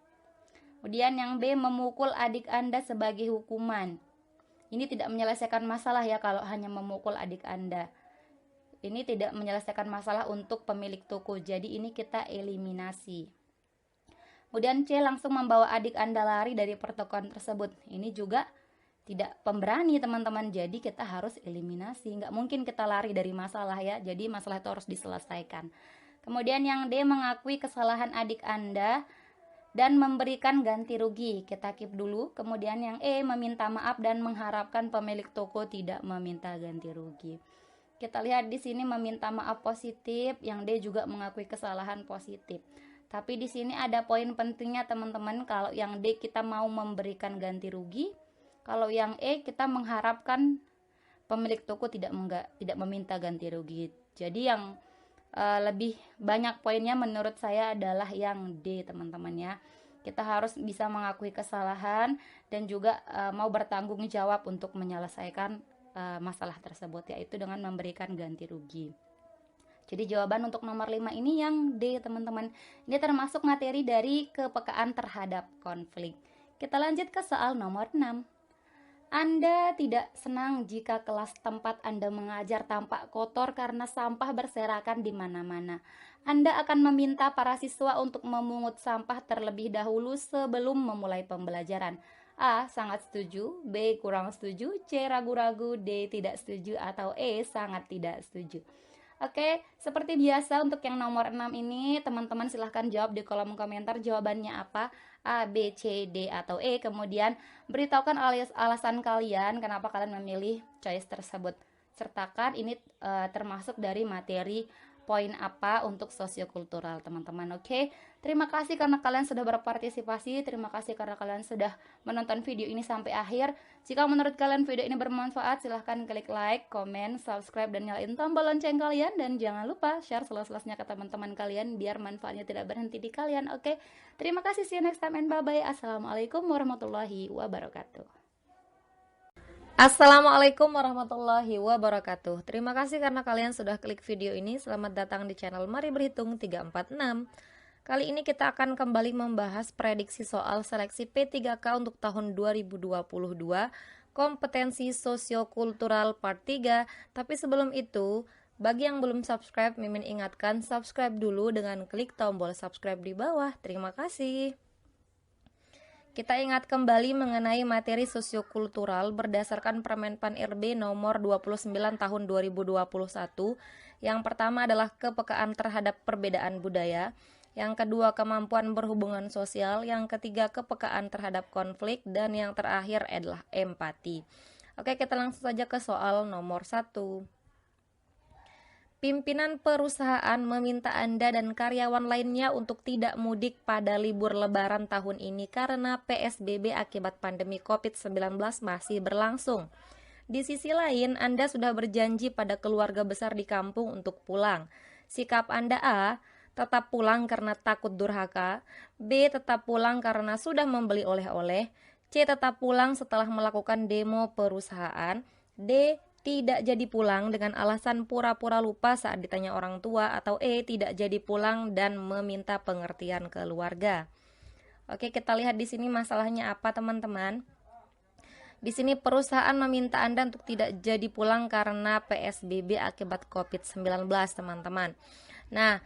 Kemudian yang B. Memukul adik Anda sebagai hukuman. Ini tidak menyelesaikan masalah ya kalau hanya memukul adik Anda. Ini tidak menyelesaikan masalah untuk pemilik toko. Jadi ini kita eliminasi. Kemudian C. Langsung membawa adik Anda lari dari pertokoan tersebut. Ini juga tidak pemberani teman-teman. Jadi kita harus eliminasi. Nggak mungkin kita lari dari masalah ya. Jadi masalah itu harus diselesaikan. Kemudian yang D. Mengakui kesalahan adik Anda dan memberikan ganti rugi. Kita keep dulu. Kemudian yang E. Meminta maaf dan mengharapkan pemilik toko tidak meminta ganti rugi. Kita lihat di sini meminta maaf positif, yang D juga mengakui kesalahan positif. Tapi di sini ada poin pentingnya teman-teman. Kalau yang D kita mau memberikan ganti rugi, kalau yang E kita mengharapkan pemilik toko tidak meminta ganti rugi. Jadi yang lebih banyak poinnya menurut saya adalah yang D teman-teman ya. Kita harus bisa mengakui kesalahan dan juga mau bertanggung jawab untuk menyelesaikan masalah tersebut, yaitu dengan memberikan ganti rugi. Jadi jawaban untuk nomor 5 ini yang D teman-teman. Ini termasuk materi dari kepekaan terhadap konflik. Kita lanjut ke soal nomor 6. Anda tidak senang jika kelas tempat Anda mengajar tampak kotor karena sampah berserakan di mana-mana. Anda akan meminta para siswa untuk memungut sampah terlebih dahulu sebelum memulai pembelajaran. A. Sangat setuju, B. Kurang setuju, C. Ragu-ragu, D. Tidak setuju, atau E. Sangat tidak setuju. Oke, seperti biasa untuk yang nomor 6 ini teman-teman silahkan jawab di kolom komentar jawabannya apa, A, B, C, D, atau E. Kemudian beritahukan alasan kalian kenapa kalian memilih choice tersebut. Sertakan ini termasuk dari materi poin apa untuk sosiokultural teman-teman. Oke, terima kasih karena kalian sudah berpartisipasi. Terima kasih karena kalian sudah menonton video ini sampai akhir. Jika menurut kalian video ini bermanfaat, silahkan klik like, komen, subscribe, dan nyalain tombol lonceng kalian. Dan jangan lupa share seluas-luasnya ke teman-teman kalian biar manfaatnya tidak berhenti di kalian. Oke, terima kasih. See you next time and bye-bye. Assalamualaikum warahmatullahi wabarakatuh. Assalamualaikum warahmatullahi wabarakatuh. Terima kasih karena kalian sudah klik video ini. Selamat datang di channel Mari Berhitung 346. Kali ini kita akan kembali membahas prediksi soal seleksi P3K untuk tahun 2022, kompetensi sosiokultural part 3. Tapi sebelum itu, bagi yang belum subscribe, Mimin ingatkan subscribe dulu dengan klik tombol subscribe di bawah. Terima kasih. Kita ingat kembali mengenai materi sosiokultural berdasarkan Permenpan RB nomor 29 tahun 2021. Yang pertama adalah kepekaan terhadap perbedaan budaya, yang kedua kemampuan berhubungan sosial, yang ketiga kepekaan terhadap konflik, dan yang terakhir adalah empati. Oke, kita langsung saja ke soal nomor 1. Pimpinan perusahaan meminta Anda dan karyawan lainnya untuk tidak mudik pada libur lebaran tahun ini karena PSBB akibat pandemi COVID-19 masih berlangsung. Di sisi lain, Anda sudah berjanji pada keluarga besar di kampung untuk pulang. Sikap Anda A, tetap pulang karena takut durhaka, B, tetap pulang karena sudah membeli oleh-oleh, C, tetap pulang setelah melakukan demo perusahaan, D, tidak jadi pulang dengan alasan pura-pura lupa saat ditanya orang tua, atau E, tidak jadi pulang dan meminta pengertian keluarga. Oke, kita lihat di sini masalahnya apa, teman-teman. Di sini perusahaan meminta Anda untuk tidak jadi pulang karena PSBB akibat COVID-19, teman-teman. Nah,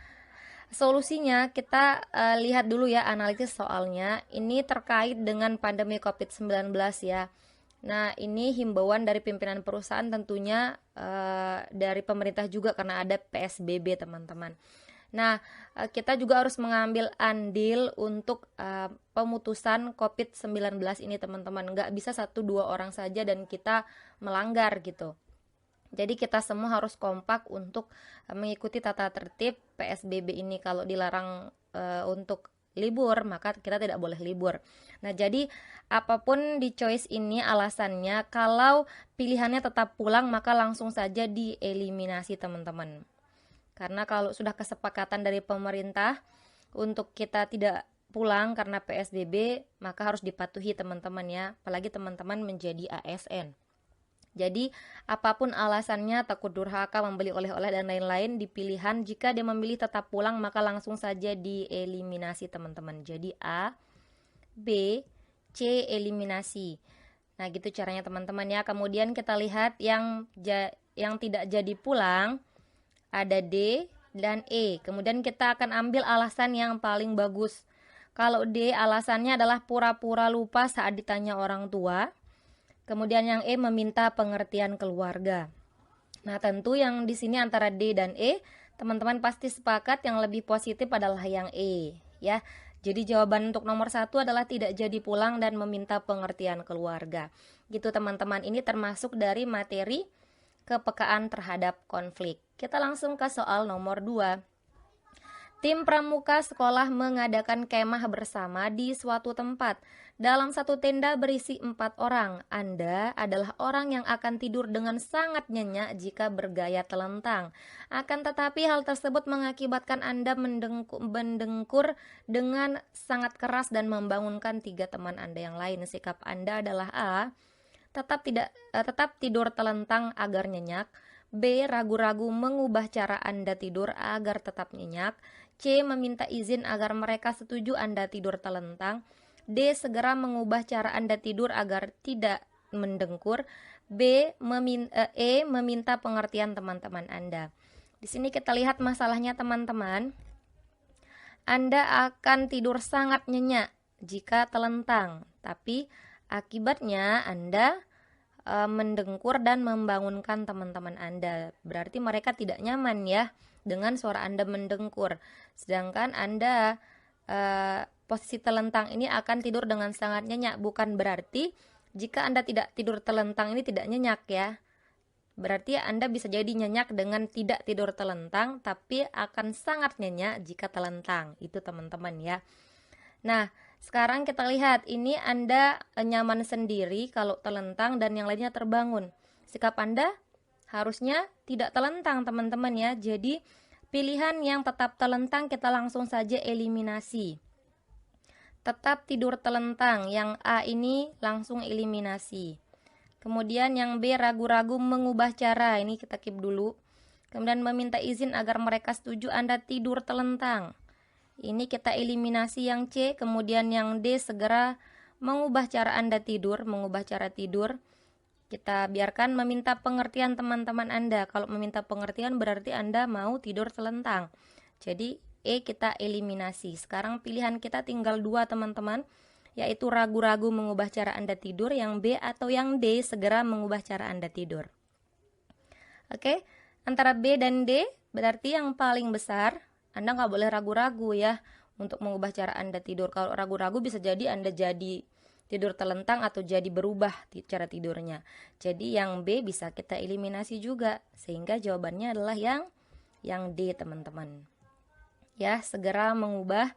solusinya kita lihat dulu ya analisis soalnya. Ini terkait dengan pandemi COVID-19 ya. Nah, ini himbauan dari pimpinan perusahaan tentunya dari pemerintah juga karena ada PSBB, teman-teman. Nah, kita juga harus mengambil andil untuk pemutusan COVID-19 ini, teman-teman. Nggak bisa 1-2 orang saja dan kita melanggar gitu. Jadi kita semua harus kompak untuk mengikuti tata tertib PSBB ini. Kalau dilarang untuk libur, maka kita tidak boleh libur. Nah, jadi apapun di choice ini alasannya, kalau pilihannya tetap pulang maka langsung saja dieliminasi, teman-teman. Karena kalau sudah kesepakatan dari pemerintah untuk kita tidak pulang karena PSBB, maka harus dipatuhi, teman-teman ya. Apalagi teman-teman menjadi ASN. Jadi apapun alasannya, takut durhaka, membeli oleh-oleh dan lain-lain, di pilihan jika dia memilih tetap pulang maka langsung saja dieliminasi, teman-teman. Jadi A, B, C eliminasi. Nah, gitu caranya, teman-teman ya. Kemudian kita lihat yang tidak jadi pulang ada D dan E. Kemudian kita akan ambil alasan yang paling bagus. Kalau D alasannya adalah pura-pura lupa saat ditanya orang tua. Kemudian yang E meminta pengertian keluarga. Nah, tentu yang di sini antara D dan E, teman-teman pasti sepakat yang lebih positif adalah yang E, ya. Jadi jawaban untuk nomor 1 adalah tidak jadi pulang dan meminta pengertian keluarga. Gitu, teman-teman. Ini termasuk dari materi kepekaan terhadap konflik. Kita langsung ke soal nomor 2. Tim pramuka sekolah mengadakan kemah bersama di suatu tempat. Dalam satu tenda berisi 4 orang. Anda adalah orang yang akan tidur dengan sangat nyenyak jika bergaya telentang. Akan tetapi hal tersebut mengakibatkan Anda mendengkur dengan sangat keras dan membangunkan 3 teman Anda yang lain. Sikap Anda adalah A, tetap tidur telentang agar nyenyak. B, ragu-ragu mengubah cara Anda tidur agar tetap nyenyak. C, meminta izin agar mereka setuju Anda tidur telentang. D, segera mengubah cara Anda tidur agar tidak mendengkur. E, meminta pengertian teman-teman Anda. Di sini kita lihat masalahnya, teman-teman. Anda akan tidur sangat nyenyak jika telentang, tapi akibatnya Anda mendengkur dan membangunkan teman-teman Anda. Berarti mereka tidak nyaman ya dengan suara Anda mendengkur. Sedangkan Anda posisi telentang ini akan tidur dengan sangat nyenyak. Bukan berarti jika Anda tidak tidur telentang ini tidak nyenyak ya. Berarti Anda bisa jadi nyenyak dengan tidak tidur telentang, tapi akan sangat nyenyak jika telentang. Itu, teman-teman ya. Nah, sekarang kita lihat, ini Anda nyaman sendiri kalau telentang dan yang lainnya terbangun. Sikap Anda harusnya tidak telentang, teman-teman ya. Jadi pilihan yang tetap telentang kita langsung saja eliminasi. Tetap tidur telentang, yang A ini langsung eliminasi. Kemudian yang B, ragu-ragu mengubah cara. Ini kita keep dulu. Kemudian meminta izin agar mereka setuju Anda tidur telentang. Ini kita eliminasi yang C. Kemudian yang D, segera mengubah cara Anda tidur, mengubah cara tidur. Kita biarkan meminta pengertian teman-teman Anda. Kalau meminta pengertian berarti Anda mau tidur telentang. Jadi E kita eliminasi. Sekarang pilihan kita tinggal 2 teman-teman, yaitu ragu-ragu mengubah cara Anda tidur, yang B atau yang D, segera mengubah cara Anda tidur. Oke, antara B dan D berarti yang paling besar. Anda nggak boleh ragu-ragu ya untuk mengubah cara Anda tidur. Kalau ragu-ragu bisa jadi Anda jadi tidur telentang atau jadi berubah cara tidurnya. Jadi yang B bisa kita eliminasi juga, sehingga jawabannya adalah yang D teman-teman. Ya, segera mengubah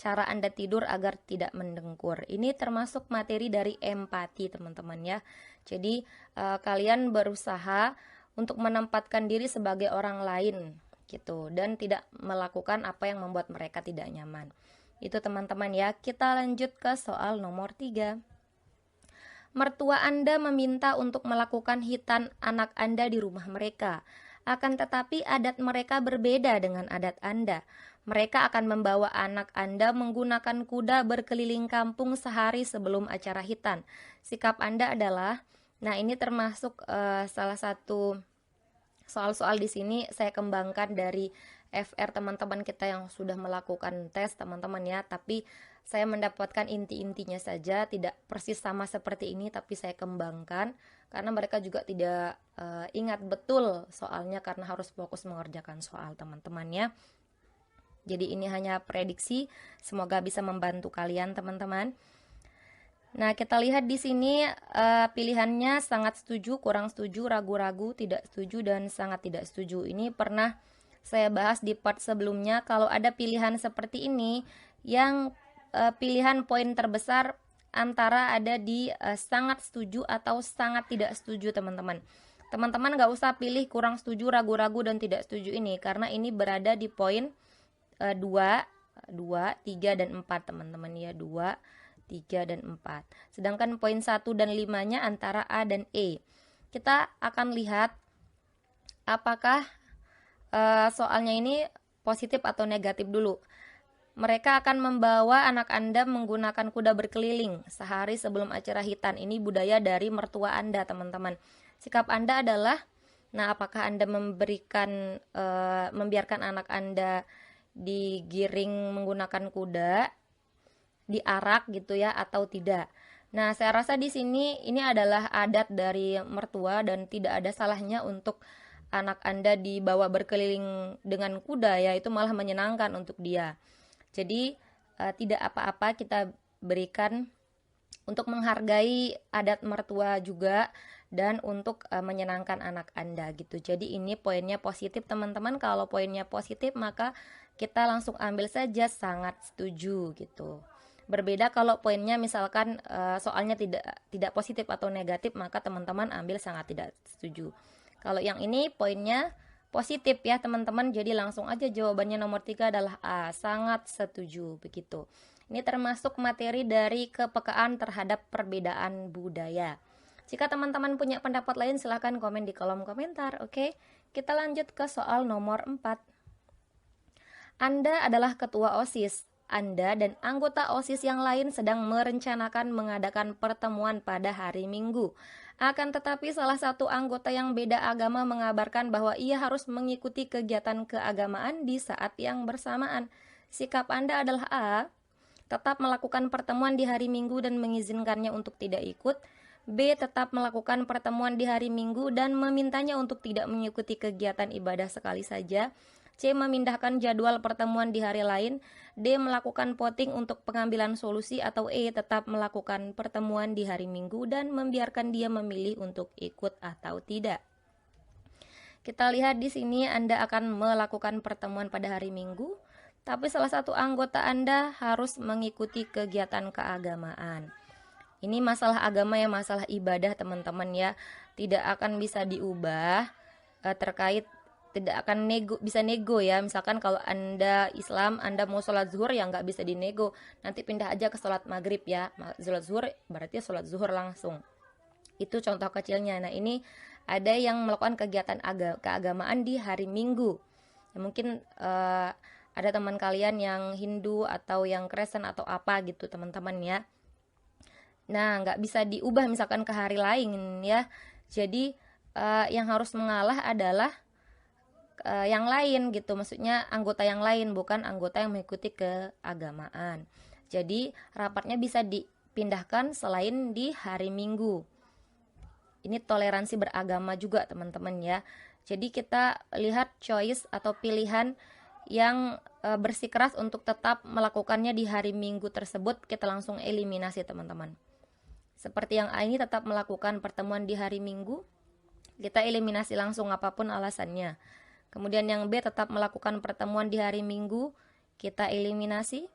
cara Anda tidur agar tidak mendengkur. Ini termasuk materi dari empati teman-teman ya. Jadi kalian berusaha untuk menempatkan diri sebagai orang lain gitu, dan tidak melakukan apa yang membuat mereka tidak nyaman. Itu teman-teman ya. Kita lanjut ke soal nomor 3. Mertua Anda meminta untuk melakukan hitan anak Anda di rumah mereka. Akan tetapi adat mereka berbeda dengan adat Anda. Mereka akan membawa anak Anda menggunakan kuda berkeliling kampung sehari sebelum acara hitan. Sikap Anda adalah, nah ini termasuk salah satu soal-soal di sini saya kembangkan dari FR teman-teman kita yang sudah melakukan tes teman-teman ya, tapi saya mendapatkan inti-intinya saja, tidak persis sama seperti ini, tapi saya kembangkan karena mereka juga tidak ingat betul soalnya karena harus fokus mengerjakan soal teman-teman ya. Jadi ini hanya prediksi, semoga bisa membantu kalian teman-teman. Nah, kita lihat di sini pilihannya sangat setuju, kurang setuju, ragu-ragu, tidak setuju, dan sangat tidak setuju. Ini pernah saya bahas di part sebelumnya. Kalau ada pilihan seperti ini, yang pilihan poin terbesar antara ada di sangat setuju atau sangat tidak setuju teman-teman. Teman-teman nggak usah pilih kurang setuju, ragu-ragu, dan tidak setuju ini, karena ini berada di poin 2, 3, dan 4 teman-teman ya, 2, 3, dan 4. Sedangkan poin 1 dan 5-nya antara A dan E. Kita akan lihat apakah soalnya ini positif atau negatif dulu. Mereka akan membawa anak Anda menggunakan kuda berkeliling sehari sebelum acara hitan. Ini budaya dari mertua Anda teman-teman. Sikap Anda adalah, nah apakah Anda membiarkan anak Anda digiring menggunakan kuda, diarak gitu ya, atau tidak. Nah, saya rasa di sini ini adalah adat dari mertua dan tidak ada salahnya untuk anak Anda dibawa berkeliling dengan kuda ya, itu malah menyenangkan untuk dia. Jadi tidak apa-apa kita berikan untuk menghargai adat mertua juga dan untuk menyenangkan anak Anda gitu. Jadi ini poinnya positif teman-teman. Kalau poinnya positif maka kita langsung ambil saja sangat setuju gitu. Berbeda kalau poinnya misalkan soalnya tidak positif atau negatif, maka teman-teman ambil sangat tidak setuju. Kalau yang ini poinnya positif ya teman-teman, jadi langsung aja jawabannya nomor 3 adalah A, sangat setuju begitu. Ini termasuk materi dari kepekaan terhadap perbedaan budaya. Jika teman-teman punya pendapat lain silahkan komen di kolom komentar. Oke, kita lanjut ke soal nomor 4. Anda adalah ketua OSIS. Anda dan anggota OSIS yang lain sedang merencanakan mengadakan pertemuan pada hari Minggu. Akan tetapi salah satu anggota yang beda agama mengabarkan bahwa ia harus mengikuti kegiatan keagamaan di saat yang bersamaan. Sikap Anda adalah A, tetap melakukan pertemuan di hari Minggu dan mengizinkannya untuk tidak ikut. B, tetap melakukan pertemuan di hari Minggu dan memintanya untuk tidak mengikuti kegiatan ibadah sekali saja. C, memindahkan jadwal pertemuan di hari lain. D, melakukan voting untuk pengambilan solusi. Atau E, tetap melakukan pertemuan di hari Minggu dan membiarkan dia memilih untuk ikut atau tidak. Kita lihat di sini Anda akan melakukan pertemuan pada hari Minggu, tapi salah satu anggota Anda harus mengikuti kegiatan keagamaan. Ini masalah agama ya, masalah ibadah teman-teman ya, tidak akan bisa diubah terkait, tidak akan bisa nego ya. Misalkan kalau Anda Islam, Anda mau sholat zuhur ya nggak bisa dinego, nanti pindah aja ke sholat maghrib ya. Sholat zuhur berarti sholat zuhur langsung. Itu contoh kecilnya. Nah, ini ada yang melakukan kegiatan keagamaan di hari Minggu. Ya, mungkin ada teman kalian yang Hindu atau yang Kristen atau apa gitu teman-teman ya. Nah, nggak bisa diubah misalkan ke hari lain ya. Jadi yang harus mengalah adalah yang lain gitu, maksudnya anggota yang lain, bukan anggota yang mengikuti keagamaan. Jadi rapatnya bisa dipindahkan selain di hari Minggu. Ini toleransi beragama juga teman-teman ya. Jadi kita lihat choice atau pilihan yang bersikeras untuk tetap melakukannya di hari Minggu tersebut, kita langsung eliminasi teman-teman. Seperti yang A ini tetap melakukan pertemuan di hari Minggu, kita eliminasi langsung apapun alasannya. Kemudian yang B tetap melakukan pertemuan di hari Minggu, kita eliminasi.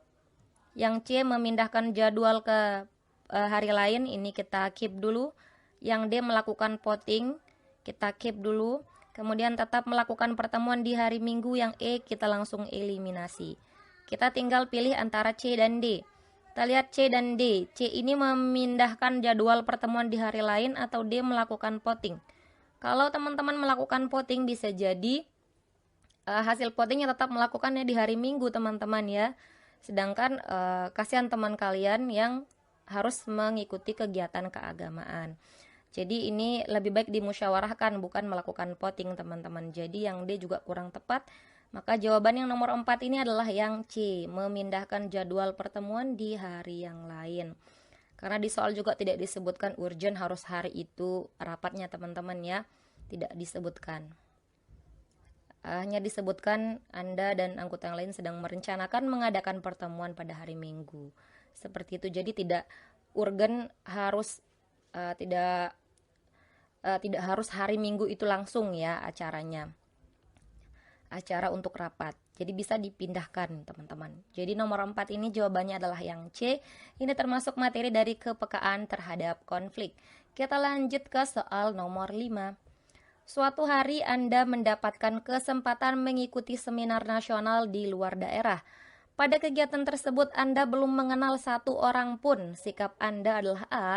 Yang C memindahkan jadwal ke hari lain, ini kita keep dulu. Yang D melakukan voting, kita keep dulu. Kemudian tetap melakukan pertemuan di hari Minggu, yang E kita langsung eliminasi. Kita tinggal pilih antara C dan D. Kita lihat C dan D. C ini memindahkan jadwal pertemuan di hari lain atau D melakukan voting. Kalau teman-teman melakukan voting, bisa jadi hasil votingnya tetap melakukannya di hari Minggu teman-teman ya. Sedangkan kasihan teman kalian yang harus mengikuti kegiatan keagamaan. Jadi ini lebih baik dimusyawarahkan, bukan melakukan voting teman-teman. Jadi yang D juga kurang tepat. Maka jawaban yang nomor 4 ini adalah yang C, memindahkan jadwal pertemuan di hari yang lain. Karena di soal juga tidak disebutkan urgent harus hari itu rapatnya teman-teman ya. Tidak disebutkan. Hanya disebutkan Anda dan anggota yang lain sedang merencanakan mengadakan pertemuan pada hari Minggu. Seperti itu. Jadi tidak urgen harus tidak harus hari Minggu itu langsung ya acaranya. Acara untuk rapat. Jadi bisa dipindahkan teman-teman. Jadi nomor 4 ini jawabannya adalah yang C. Ini termasuk materi dari kepekaan terhadap konflik. Kita lanjut ke soal nomor 5. Suatu hari Anda mendapatkan kesempatan mengikuti seminar nasional di luar daerah. Pada kegiatan tersebut Anda belum mengenal satu orang pun. Sikap Anda adalah A,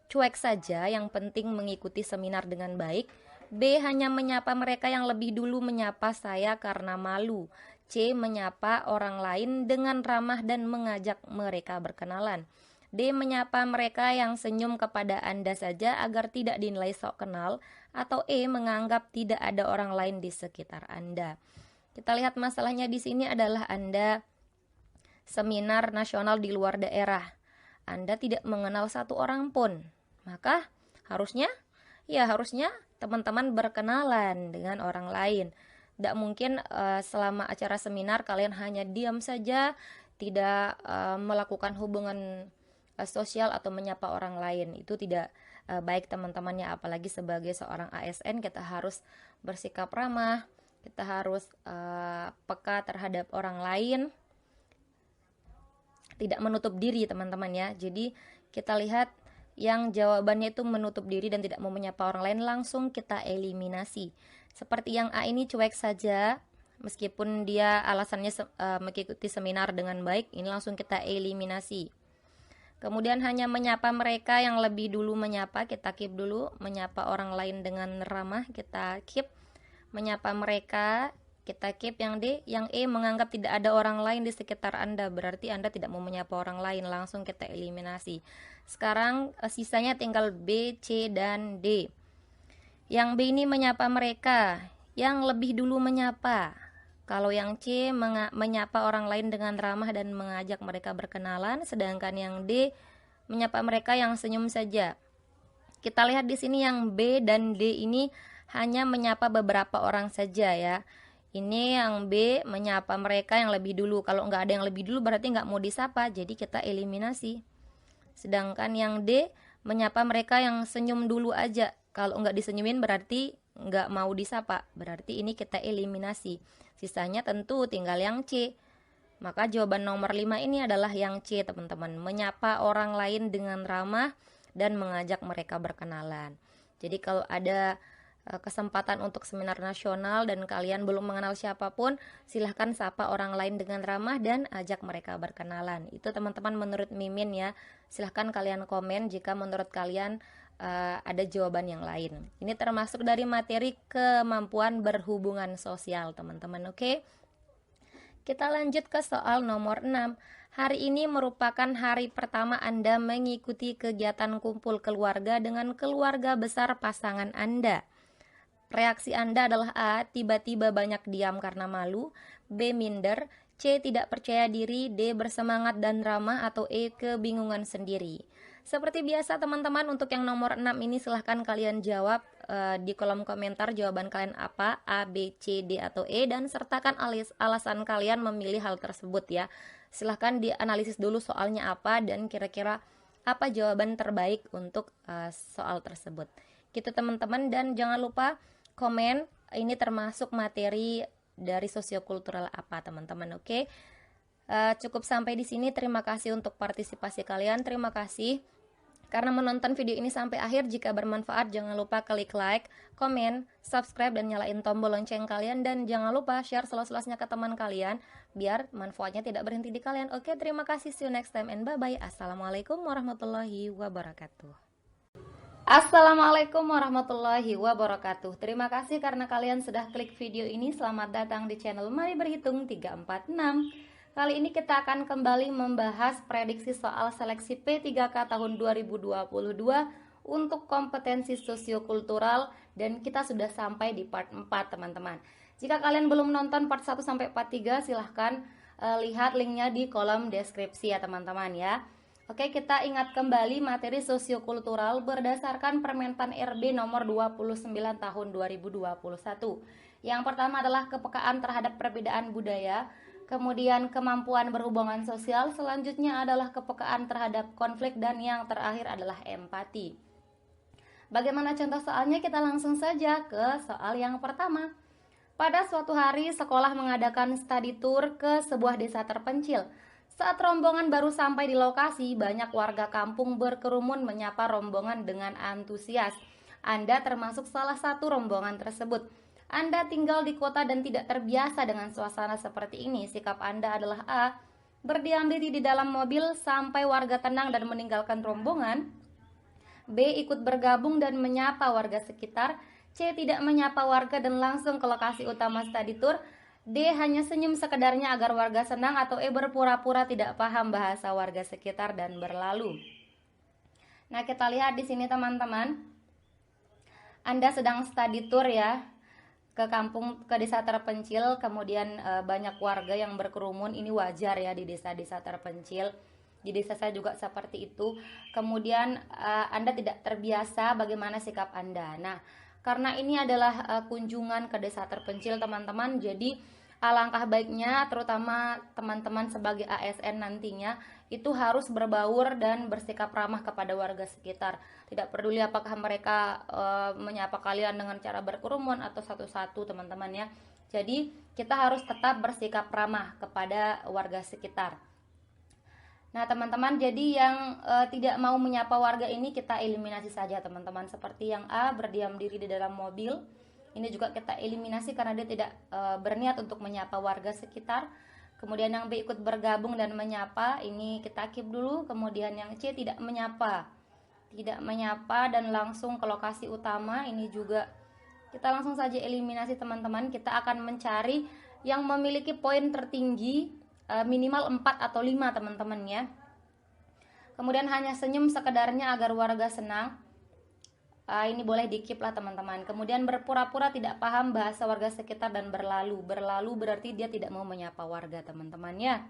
cuek saja, yang penting mengikuti seminar dengan baik. B, hanya menyapa mereka yang lebih dulu menyapa saya karena malu. C, menyapa orang lain dengan ramah dan mengajak mereka berkenalan. D, menyapa mereka yang senyum kepada Anda saja agar tidak dinilai sok kenal. Atau E, menganggap tidak ada orang lain di sekitar Anda. Kita lihat masalahnya di sini adalah Anda seminar nasional di luar daerah. Anda tidak mengenal satu orang pun. Maka harusnya teman-teman berkenalan dengan orang lain. Tidak mungkin selama acara seminar kalian hanya diam saja, tidak melakukan hubungan sosial atau menyapa orang lain. Itu tidak baik teman-temannya. Apalagi sebagai seorang ASN kita harus bersikap ramah, kita harus peka terhadap orang lain, tidak menutup diri teman-teman ya. Jadi kita lihat yang jawabannya itu menutup diri dan tidak mau menyapa orang lain, langsung kita eliminasi. Seperti yang A ini cuek saja, meskipun dia alasannya mengikuti seminar dengan baik, ini langsung kita eliminasi. Kemudian hanya menyapa mereka yang lebih dulu menyapa, kita keep dulu. Menyapa orang lain dengan ramah, kita keep. Menyapa mereka, kita keep yang D. Yang E, menganggap tidak ada orang lain di sekitar Anda, berarti Anda tidak mau menyapa orang lain, langsung kita eliminasi. Sekarang sisanya tinggal B, C, dan D. Yang B ini menyapa mereka yang lebih dulu menyapa. Kalau yang C menyapa orang lain dengan ramah dan mengajak mereka berkenalan, sedangkan yang D menyapa mereka yang senyum saja. Kita lihat di sini yang B dan D ini hanya menyapa beberapa orang saja ya. Ini yang B menyapa mereka yang lebih dulu. Kalau nggak ada yang lebih dulu berarti nggak mau disapa, jadi kita eliminasi. Sedangkan yang D menyapa mereka yang senyum dulu aja. Kalau nggak disenyumin berarti nggak mau disapa, berarti ini kita eliminasi. Sisanya tentu tinggal yang C. Maka jawaban nomor 5 ini adalah yang C teman-teman. Menyapa orang lain dengan ramah dan mengajak mereka berkenalan. Jadi kalau ada kesempatan untuk seminar nasional dan kalian belum mengenal siapapun, silahkan sapa orang lain dengan ramah dan ajak mereka berkenalan. Itu teman-teman menurut Mimin ya. Silahkan kalian komen jika menurut kalian ada jawaban yang lain. Ini termasuk dari materi kemampuan berhubungan sosial, teman-teman. Oke. Kita lanjut ke soal nomor 6. Hari ini merupakan hari pertama Anda mengikuti kegiatan kumpul keluarga dengan keluarga besar pasangan Anda. Reaksi Anda adalah A. Tiba-tiba banyak diam karena malu, B. Minder, C. Tidak percaya diri, D. Bersemangat dan ramah, atau E. Kebingungan sendiri. Seperti biasa teman-teman, untuk yang nomor 6 ini silahkan kalian jawab di kolom komentar jawaban kalian apa, A, B, C, D, atau E, dan sertakan alasan kalian memilih hal tersebut ya. Silahkan dianalisis dulu soalnya apa dan kira-kira apa jawaban terbaik untuk soal tersebut. Gitu teman-teman, dan jangan lupa komen, ini termasuk materi dari sosiokultural apa teman-teman. Oke. Cukup sampai di sini. Terima kasih untuk partisipasi kalian. Terima kasih karena menonton video ini sampai akhir. Jika bermanfaat, jangan lupa klik like, komen, subscribe, dan nyalain tombol lonceng kalian. Dan jangan lupa share seluas-luasnya ke teman kalian, biar manfaatnya tidak berhenti di kalian. Oke, terima kasih. See you next time and bye-bye. Assalamualaikum warahmatullahi wabarakatuh. Assalamualaikum warahmatullahi wabarakatuh. Terima kasih karena kalian sudah klik video ini. Selamat datang di channel Mari Berhitung 346. Kali ini kita akan kembali membahas prediksi soal seleksi P3K tahun 2022 untuk kompetensi sosiokultural, dan kita sudah sampai di part 4 teman-teman. Jika kalian belum nonton part 1 sampai part 3, silahkan lihat linknya di kolom deskripsi ya teman-teman ya. Oke, kita ingat kembali materi sosiokultural berdasarkan Permentan RB nomor 29 tahun 2021. Yang pertama adalah kepekaan terhadap perbedaan budaya, kemudian kemampuan berhubungan sosial, selanjutnya adalah kepekaan terhadap konflik, dan yang terakhir adalah empati. Bagaimana contoh soalnya? Kita langsung saja ke soal yang pertama. Pada suatu hari, sekolah mengadakan study tour ke sebuah desa terpencil. Saat rombongan baru sampai di lokasi, banyak warga kampung berkerumun menyapa rombongan dengan antusias. Anda termasuk salah satu rombongan tersebut. Anda tinggal di kota dan tidak terbiasa dengan suasana seperti ini. Sikap Anda adalah A. Berdiam diri di dalam mobil sampai warga tenang dan meninggalkan rombongan. B. Ikut bergabung dan menyapa warga sekitar. C. Tidak menyapa warga dan langsung ke lokasi utama study tour. D. Hanya senyum sekedarnya agar warga senang, atau E. Berpura-pura tidak paham bahasa warga sekitar dan berlalu. Nah, kita lihat di sini teman-teman. Anda sedang study tour ya, ke kampung, ke desa terpencil, kemudian banyak warga yang berkerumun. Ini wajar ya di desa-desa terpencil. Di desa saya juga seperti itu. Kemudian Anda tidak terbiasa, bagaimana sikap Anda? Nah, karena ini adalah kunjungan ke desa terpencil teman-teman, jadi alangkah baiknya terutama teman-teman sebagai ASN nantinya itu harus berbaur dan bersikap ramah kepada warga sekitar. Tidak peduli apakah mereka menyapa kalian dengan cara berkerumun atau satu-satu teman-teman ya. Jadi kita harus tetap bersikap ramah kepada warga sekitar. Nah teman-teman, jadi yang tidak mau menyapa warga ini kita eliminasi saja teman-teman. Seperti yang A, berdiam diri di dalam mobil. Ini juga kita eliminasi karena dia tidak berniat untuk menyapa warga sekitar. Kemudian yang B, ikut bergabung dan menyapa, ini kita keep dulu. Kemudian yang C, tidak menyapa. Tidak menyapa dan langsung ke lokasi utama, ini juga kita langsung saja eliminasi teman-teman. Kita akan mencari yang memiliki poin tertinggi, minimal 4 atau 5 teman-teman ya. Kemudian hanya senyum sekedarnya agar warga senang. Ini boleh di-keep lah teman-teman. Kemudian berpura-pura tidak paham bahasa warga sekitar dan berlalu. Berlalu berarti dia tidak mau menyapa warga teman-teman ya.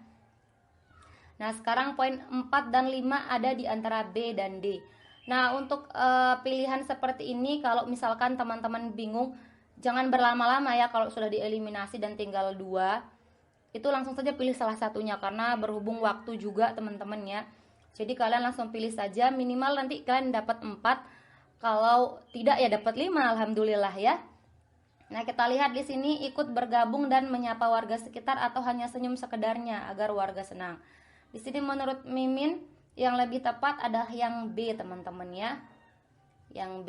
Nah sekarang poin 4 dan 5 ada di antara B dan D. Nah untuk pilihan seperti ini, kalau misalkan teman-teman bingung, jangan berlama-lama ya. Kalau sudah dieliminasi dan tinggal 2, itu langsung saja pilih salah satunya, karena berhubung waktu juga teman-teman ya. Jadi kalian langsung pilih saja, minimal nanti kalian dapat 4. Kalau tidak ya dapat 5, alhamdulillah ya. Nah, kita lihat di sini, ikut bergabung dan menyapa warga sekitar atau hanya senyum sekedarnya agar warga senang. Di sini menurut Mimin yang lebih tepat adalah yang B, teman-teman ya. Yang B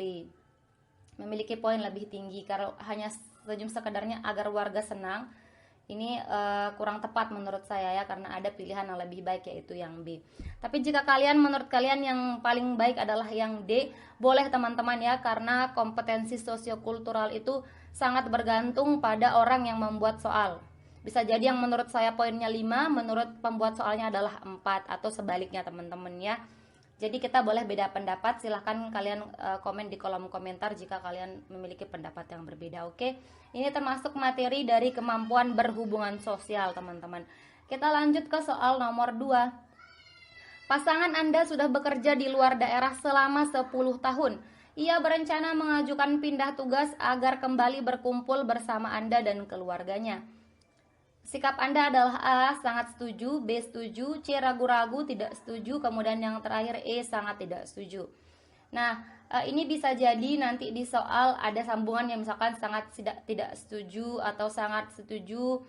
memiliki poin lebih tinggi. Kalau hanya senyum sekedarnya agar warga senang, ini kurang tepat menurut saya ya, karena ada pilihan yang lebih baik yaitu yang B. Tapi jika menurut kalian yang paling baik adalah yang D, boleh teman-teman ya, karena kompetensi sosiokultural itu sangat bergantung pada orang yang membuat soal. Bisa jadi yang menurut saya poinnya 5, menurut pembuat soalnya adalah 4, atau sebaliknya teman-teman ya. Jadi kita boleh beda pendapat, silahkan kalian komen di kolom komentar jika kalian memiliki pendapat yang berbeda, oke? Ini termasuk materi dari kemampuan berhubungan sosial, teman-teman. Kita lanjut ke soal nomor 2. Pasangan Anda sudah bekerja di luar daerah selama 10 tahun. Ia berencana mengajukan pindah tugas agar kembali berkumpul bersama Anda dan keluarganya. Sikap Anda adalah A, sangat setuju, B, setuju, C, ragu-ragu, tidak setuju, kemudian yang terakhir E, sangat tidak setuju. Nah, ini bisa jadi nanti di soal ada sambungan yang misalkan sangat tidak setuju, atau sangat setuju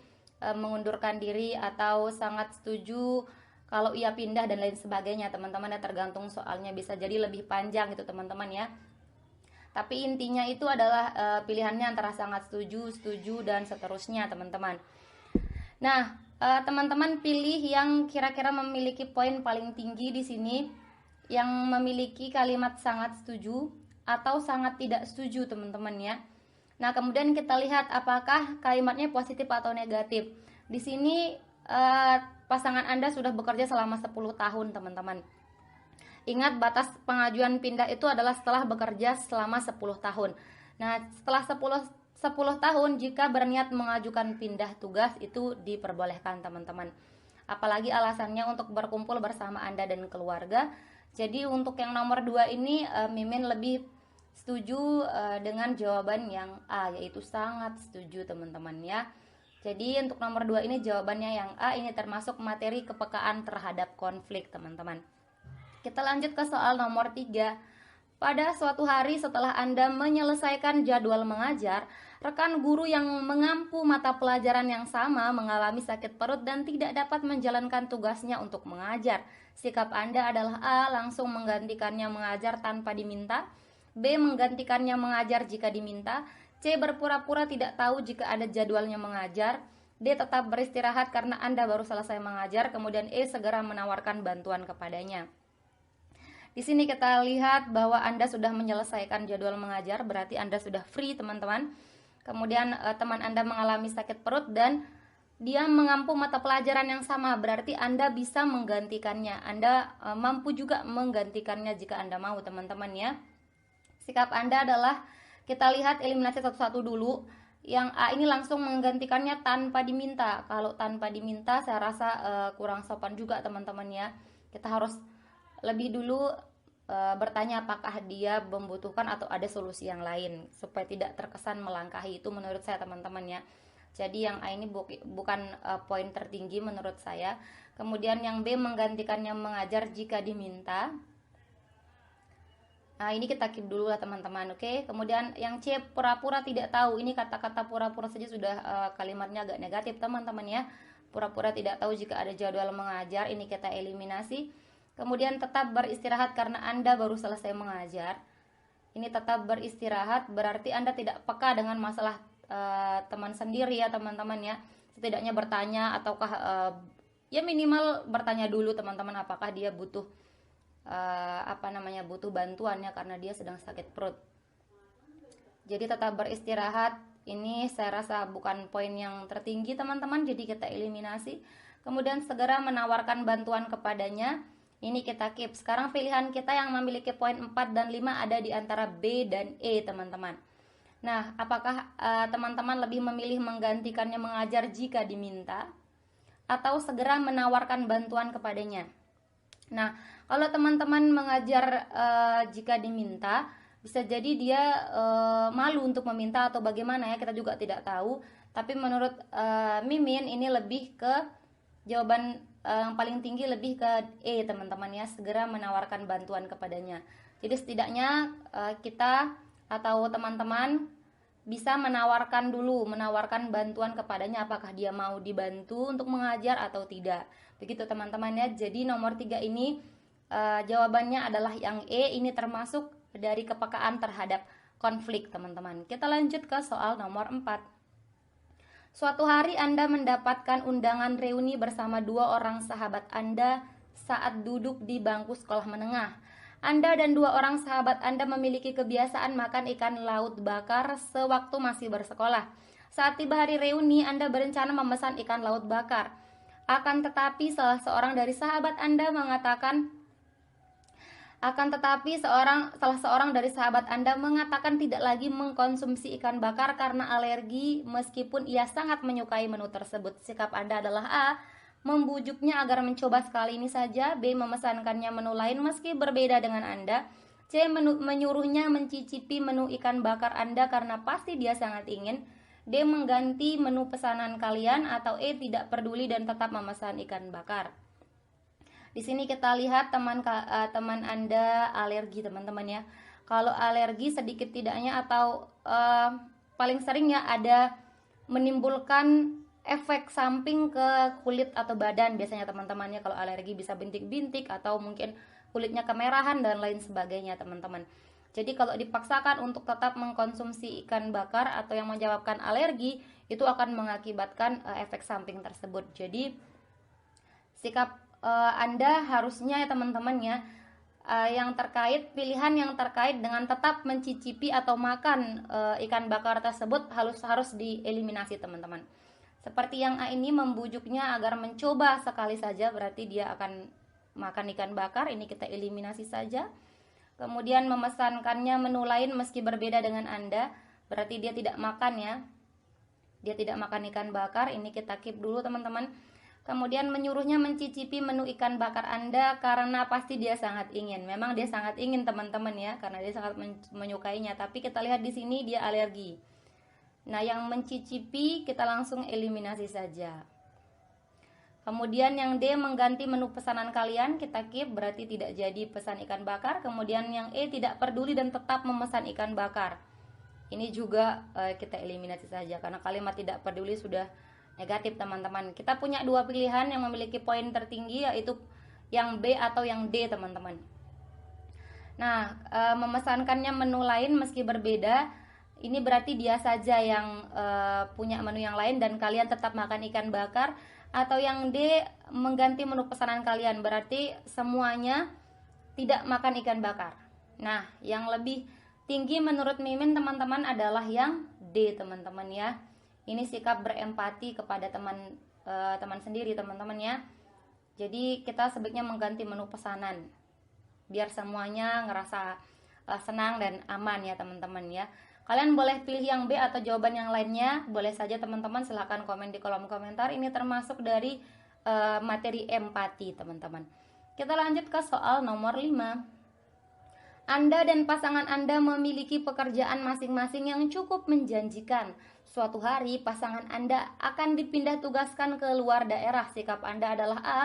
mengundurkan diri, atau sangat setuju kalau ia pindah, dan lain sebagainya teman-teman ya, tergantung soalnya, bisa jadi lebih panjang itu teman-teman ya. Tapi intinya itu adalah pilihannya antara sangat setuju, setuju, dan seterusnya teman-teman. Nah, teman-teman pilih yang kira-kira memiliki poin paling tinggi di sini, yang memiliki kalimat sangat setuju atau sangat tidak setuju teman-teman ya. Nah, kemudian kita lihat apakah kalimatnya positif atau negatif. Di sini pasangan Anda sudah bekerja selama 10 tahun teman-teman. Ingat, batas pengajuan pindah itu adalah setelah bekerja selama 10 tahun. Nah, setelah 10 tahun jika berniat mengajukan pindah tugas itu diperbolehkan teman-teman. Apalagi alasannya untuk berkumpul bersama Anda dan keluarga. Jadi untuk yang nomor 2 ini Mimin lebih setuju dengan jawaban yang A, yaitu sangat setuju teman-teman ya. Jadi untuk nomor 2 ini jawabannya yang A, ini termasuk materi kepekaan terhadap konflik teman-teman. Kita lanjut ke soal nomor 3. Pada suatu hari setelah Anda menyelesaikan jadwal mengajar, rekan guru yang mengampu mata pelajaran yang sama mengalami sakit perut dan tidak dapat menjalankan tugasnya untuk mengajar. Sikap Anda adalah A, langsung menggantikannya mengajar tanpa diminta, B, menggantikannya mengajar jika diminta, C, berpura-pura tidak tahu jika ada jadwalnya mengajar, D, tetap beristirahat karena Anda baru selesai mengajar, kemudian E, segera menawarkan bantuan kepadanya. Di sini kita lihat bahwa Anda sudah menyelesaikan jadwal mengajar, berarti Anda sudah free teman-teman. Kemudian teman Anda mengalami sakit perut dan dia mengampu mata pelajaran yang sama, berarti Anda bisa menggantikannya. Anda mampu juga menggantikannya jika Anda mau teman-teman ya. Sikap Anda adalah, kita lihat eliminasi satu-satu dulu. Yang A ini langsung menggantikannya tanpa diminta. Kalau tanpa diminta saya rasa kurang sopan juga teman-teman ya. Kita harus lebih dulu bertanya apakah dia membutuhkan atau ada solusi yang lain supaya tidak terkesan melangkahi, itu menurut saya teman-teman ya. Jadi yang A ini bukan poin tertinggi menurut saya. Kemudian yang B, menggantikannya mengajar jika diminta. Nah ini kita keep dulu lah teman-teman, oke. Kemudian yang C, pura-pura tidak tahu. Ini kata-kata pura-pura saja sudah kalimatnya agak negatif teman-teman ya. Pura-pura tidak tahu jika ada jadwal mengajar, ini kita eliminasi. Kemudian tetap beristirahat karena Anda baru selesai mengajar. Ini tetap beristirahat berarti Anda tidak peka dengan masalah teman sendiri ya teman-teman ya. Setidaknya bertanya ataukah ya minimal bertanya dulu teman-teman apakah dia butuh butuh bantuannya karena dia sedang sakit perut. Jadi tetap beristirahat ini saya rasa bukan poin yang tertinggi teman-teman, jadi kita eliminasi. Kemudian segera menawarkan bantuan kepadanya. Ini kita keep. Sekarang pilihan kita yang memiliki poin 4 dan 5 ada di antara B dan E teman-teman. Nah, apakah teman-teman lebih memilih menggantikannya mengajar jika diminta atau segera menawarkan bantuan kepadanya? Nah, kalau teman-teman mengajar jika diminta, bisa jadi dia malu untuk meminta atau bagaimana ya, kita juga tidak tahu. Tapi menurut Mimin ini lebih ke jawaban yang paling tinggi lebih ke E teman-teman ya, segera menawarkan bantuan kepadanya. Jadi setidaknya kita atau teman-teman bisa menawarkan bantuan kepadanya apakah dia mau dibantu untuk mengajar atau tidak. Begitu teman-teman ya. Jadi nomor 3 ini jawabannya adalah yang E, ini termasuk dari kepekaan terhadap konflik teman-teman. Kita lanjut ke soal nomor 4. Suatu hari Anda mendapatkan undangan reuni bersama 2 orang sahabat Anda saat duduk di bangku sekolah menengah. Anda dan 2 orang sahabat Anda memiliki kebiasaan makan ikan laut bakar sewaktu masih bersekolah. Saat tiba hari reuni, Anda berencana memesan ikan laut bakar. Akan tetapi salah seorang dari sahabat Anda salah seorang dari sahabat Anda mengatakan tidak lagi mengkonsumsi ikan bakar karena alergi meskipun ia sangat menyukai menu tersebut. Sikap Anda adalah A. Membujuknya agar mencoba sekali ini saja. B. Memesankannya menu lain meski berbeda dengan Anda. C. Menyuruhnya mencicipi menu ikan bakar Anda karena pasti dia sangat ingin. D. Mengganti menu pesanan kalian. Atau E. Tidak peduli dan tetap memesan ikan bakar. Di sini kita lihat teman Anda alergi, teman-teman ya. Kalau alergi sedikit tidaknya atau paling sering ya ada menimbulkan efek samping ke kulit atau badan biasanya teman-temannya. Kalau alergi bisa bintik-bintik atau mungkin kulitnya kemerahan dan lain sebagainya, teman-teman. Jadi kalau dipaksakan untuk tetap mengkonsumsi ikan bakar atau yang menyebabkan alergi, itu akan mengakibatkan efek samping tersebut. Jadi sikap Anda harusnya ya teman-teman ya, pilihan yang terkait dengan tetap mencicipi atau makan ikan bakar tersebut harus dieliminasi, teman-teman. Seperti yang A ini, membujuknya agar mencoba sekali saja, berarti dia akan makan ikan bakar, ini kita eliminasi saja. Kemudian memesankannya menu lain meski berbeda dengan Anda, berarti dia tidak makan ya. Dia tidak makan ikan bakar, ini kita keep dulu, teman-teman. Kemudian menyuruhnya mencicipi menu ikan bakar Anda karena pasti dia sangat ingin. Memang dia sangat ingin, teman-teman ya, karena dia sangat menyukainya. Tapi kita lihat di sini dia alergi. Nah, yang mencicipi kita langsung eliminasi saja. Kemudian yang D, mengganti menu pesanan kalian, kita keep, berarti tidak jadi pesan ikan bakar. Kemudian yang E, tidak peduli dan tetap memesan ikan bakar. Ini juga kita eliminasi saja karena kalimat tidak peduli sudah negatif, teman-teman. Kita punya 2 pilihan yang memiliki poin tertinggi, yaitu yang B atau yang D, teman-teman. Nah, memesankannya menu lain meski berbeda, ini berarti dia saja yang punya menu yang lain dan kalian tetap makan ikan bakar. Atau yang D, mengganti menu pesanan kalian, berarti semuanya tidak makan ikan bakar. Nah, yang lebih tinggi menurut Mimin, teman-teman, adalah yang D, teman-teman ya. Ini sikap berempati kepada teman sendiri, teman-teman ya. Jadi kita sebaiknya mengganti menu pesanan biar semuanya ngerasa senang dan aman ya, teman-teman ya. Kalian boleh pilih yang B atau jawaban yang lainnya, boleh saja teman-teman, silahkan komen di kolom komentar. Ini termasuk dari materi empati, teman-teman. Kita lanjut ke soal nomor 5. Anda dan pasangan Anda memiliki pekerjaan masing-masing yang cukup menjanjikan. Suatu hari pasangan Anda akan dipindah tugaskan ke luar daerah. Sikap Anda adalah A.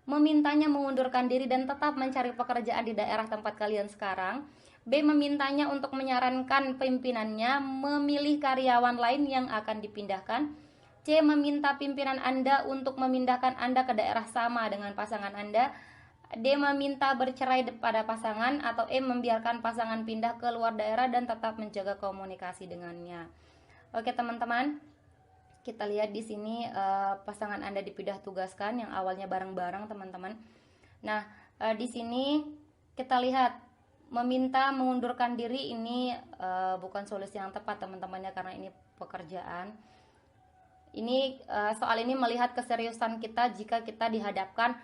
Memintanya mengundurkan diri dan tetap mencari pekerjaan di daerah tempat kalian sekarang. B. Memintanya untuk menyarankan pimpinannya memilih karyawan lain yang akan dipindahkan. C. Meminta pimpinan Anda untuk memindahkan Anda ke daerah sama dengan pasangan Anda. D. Meminta bercerai pada pasangan. Atau E. Membiarkan pasangan pindah ke luar daerah dan tetap menjaga komunikasi dengannya. Oke, teman-teman, kita lihat di sini pasangan Anda dipindah tugaskan yang awalnya bareng-bareng, teman-teman. Nah, di sini kita lihat meminta mengundurkan diri ini bukan solusi yang tepat, teman-teman ya, karena ini pekerjaan. Ini soal ini melihat keseriusan kita jika kita dihadapkan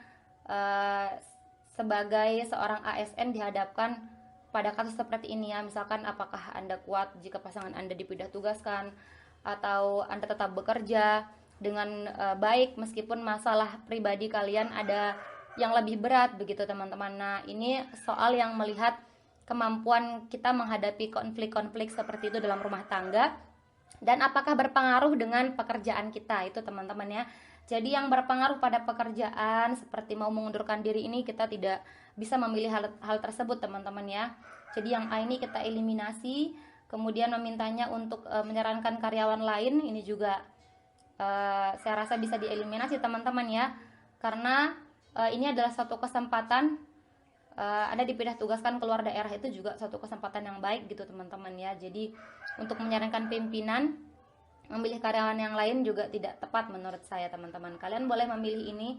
sebagai seorang ASN dihadapkan pada kasus seperti ini ya. Misalkan apakah Anda kuat jika pasangan Anda dipindah tugaskan, atau Anda tetap bekerja dengan baik meskipun masalah pribadi kalian ada yang lebih berat begitu, teman-teman. Nah, ini soal yang melihat kemampuan kita menghadapi konflik-konflik seperti itu dalam rumah tangga dan apakah berpengaruh dengan pekerjaan kita itu, teman-teman ya. Jadi yang berpengaruh pada pekerjaan seperti mau mengundurkan diri ini kita tidak bisa memilih hal tersebut, teman-teman ya. Jadi yang A ini kita eliminasi. Kemudian memintanya untuk menyarankan karyawan lain, ini juga saya rasa bisa dieliminasi, teman-teman ya. Karena ini adalah suatu kesempatan Anda dipindah tugaskan keluar daerah, itu juga suatu kesempatan yang baik gitu, teman-teman ya. Jadi untuk menyarankan pimpinan Memilih karyawan yang lain juga tidak tepat menurut saya, teman-teman. Kalian boleh memilih ini,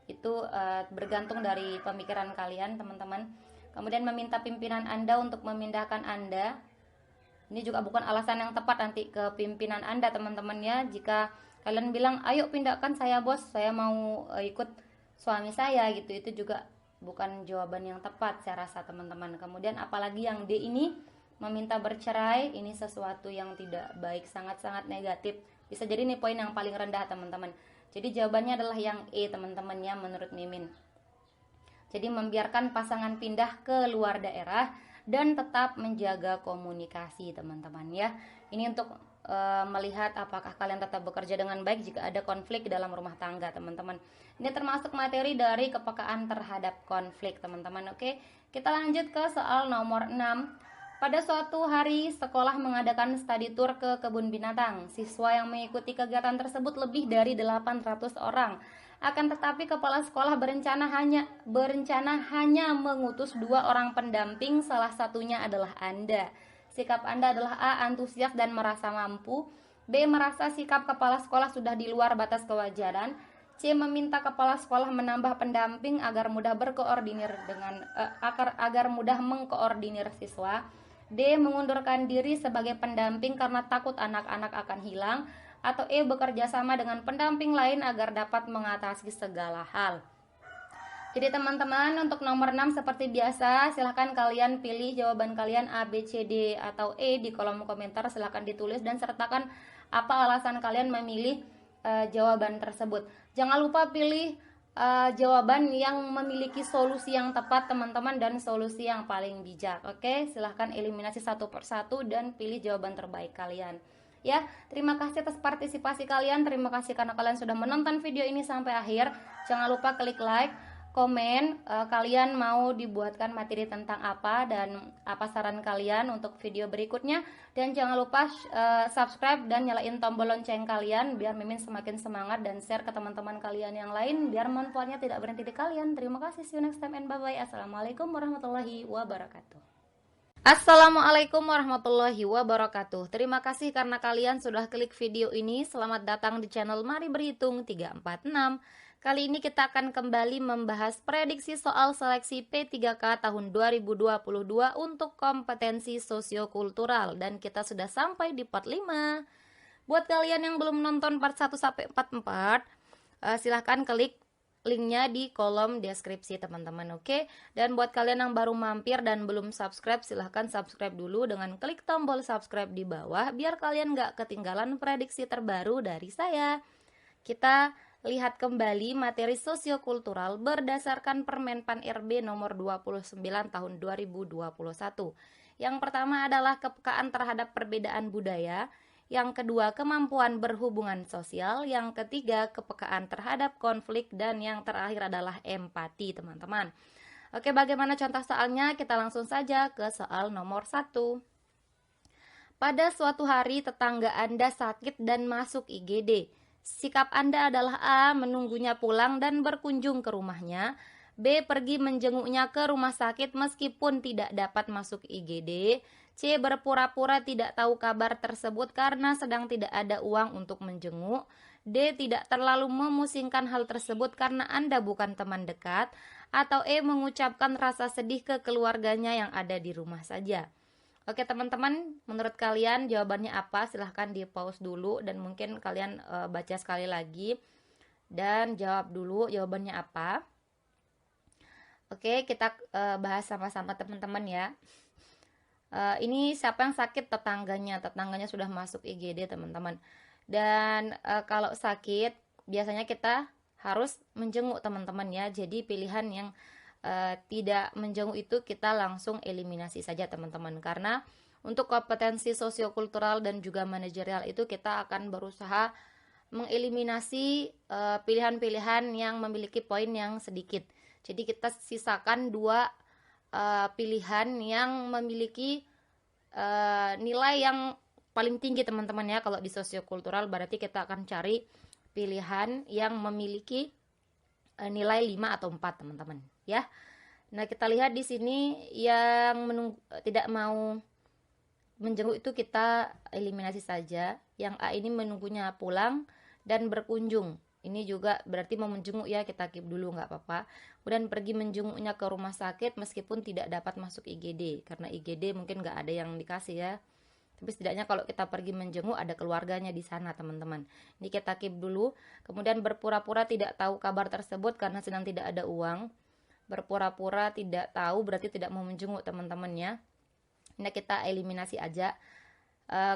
itu bergantung dari pemikiran kalian, teman-teman. Kemudian meminta pimpinan Anda untuk memindahkan Anda, ini juga bukan alasan yang tepat nanti ke pimpinan Anda, teman-teman ya. Jika kalian bilang, ayo pindahkan saya bos, saya mau ikut suami saya gitu, itu juga bukan jawaban yang tepat saya rasa, teman-teman. Kemudian apalagi yang D ini, meminta bercerai, ini sesuatu yang tidak baik, sangat-sangat negatif. Bisa jadi ini poin yang paling rendah, teman-teman. Jadi jawabannya adalah yang E, teman-teman ya, menurut Mimin. Jadi membiarkan pasangan pindah ke luar daerah dan tetap menjaga komunikasi, teman-teman ya. Ini untuk melihat apakah kalian tetap bekerja dengan baik jika ada konflik dalam rumah tangga, teman-teman. Ini termasuk materi dari kepekaan terhadap konflik, teman-teman. Oke, kita lanjut ke soal nomor 6. Pada suatu hari, sekolah mengadakan study tour ke kebun binatang. Siswa yang mengikuti kegiatan tersebut lebih dari 800 orang. Akan tetapi kepala sekolah berencana hanya mengutus 2 orang pendamping, salah satunya adalah Anda. Sikap Anda adalah A, antusias dan merasa mampu. B, merasa sikap kepala sekolah sudah di luar batas kewajaran. C, meminta kepala sekolah menambah pendamping agar mudah mengkoordinir siswa. D, mengundurkan diri sebagai pendamping karena takut anak-anak akan hilang. Atau E, bekerja sama dengan pendamping lain agar dapat mengatasi segala hal. Jadi teman-teman, untuk nomor 6 seperti biasa, silahkan kalian pilih jawaban kalian A, B, C, D, atau E di kolom komentar. Silahkan ditulis dan sertakan apa alasan kalian memilih jawaban tersebut. Jangan lupa pilih jawaban yang memiliki solusi yang tepat, teman-teman, dan solusi yang paling bijak. Oke, silahkan eliminasi satu persatu dan pilih jawaban terbaik kalian. Ya, terima kasih atas partisipasi kalian. Terima kasih karena kalian sudah menonton video ini sampai akhir. Jangan lupa klik like, komen, kalian mau dibuatkan materi tentang apa dan apa saran kalian untuk video berikutnya. Dan jangan lupa subscribe dan nyalain tombol lonceng kalian biar Mimin semakin semangat, dan share ke teman-teman kalian yang lain biar manfaatnya tidak berhenti di kalian. Terima kasih, see you next time and bye bye. Assalamualaikum warahmatullahi wabarakatuh. Assalamualaikum warahmatullahi wabarakatuh. Terima kasih karena kalian sudah klik video ini. Selamat datang di channel Mari Berhitung 346. Kali ini kita akan kembali membahas prediksi soal seleksi P3K tahun 2022 untuk kompetensi sosiokultural, dan kita sudah sampai di part 5. Buat kalian yang belum nonton part 1 sampai 44, silahkan klik linknya di kolom deskripsi, teman-teman. Oke, dan buat kalian yang baru mampir dan belum subscribe, silahkan subscribe dulu dengan klik tombol subscribe di bawah biar kalian gak ketinggalan prediksi terbaru dari saya. Kita lihat kembali materi sosiokultural berdasarkan Permenpan RB nomor 29 tahun 2021. Yang pertama adalah kepekaan terhadap perbedaan budaya. Yang kedua, kemampuan berhubungan sosial. Yang ketiga, kepekaan terhadap konflik. Dan yang terakhir adalah empati, teman-teman. Oke, bagaimana contoh soalnya? Kita langsung saja ke soal nomor 1. Pada suatu hari, tetangga Anda sakit dan masuk IGD. Sikap Anda adalah A, menunggunya pulang dan berkunjung ke rumahnya. B, pergi menjenguknya ke rumah sakit meskipun tidak dapat masuk IGD. C, berpura-pura tidak tahu kabar tersebut karena sedang tidak ada uang untuk menjenguk. D, tidak terlalu memusingkan hal tersebut karena Anda bukan teman dekat. Atau E, mengucapkan rasa sedih ke keluarganya yang ada di rumah saja. Oke teman-teman, menurut kalian jawabannya apa? Silahkan di pause dulu dan mungkin kalian baca sekali lagi dan jawab dulu jawabannya apa. Oke, kita bahas sama-sama teman-teman ya. Ini siapa yang sakit? Tetangganya sudah masuk IGD, teman-teman. Dan kalau sakit biasanya kita harus menjenguk, teman-teman ya. Jadi pilihan yang tidak menjenguk itu kita langsung eliminasi saja, teman-teman, karena untuk kompetensi sosiokultural dan juga manajerial itu kita akan berusaha mengeliminasi pilihan-pilihan yang memiliki poin yang sedikit. Jadi kita sisakan 2 pilihan yang memiliki nilai yang paling tinggi, teman-teman ya. Kalau di sosiokultural berarti kita akan cari pilihan yang memiliki nilai 5 atau 4, teman-teman ya. Nah, kita lihat di sini yang tidak mau menjenguk itu kita eliminasi saja. Yang A ini menunggunya pulang dan berkunjung. Ini juga berarti mau menjenguk ya, kita keep dulu nggak apa-apa. Kemudian pergi menjenguknya ke rumah sakit meskipun tidak dapat masuk IGD. Karena IGD mungkin nggak ada yang dikasih ya. Tapi setidaknya kalau kita pergi menjenguk ada keluarganya di sana teman-teman. Ini kita keep dulu. Kemudian berpura-pura tidak tahu kabar tersebut karena sedang tidak ada uang. Berpura-pura tidak tahu berarti tidak mau menjenguk teman-teman ya. Ini kita eliminasi aja.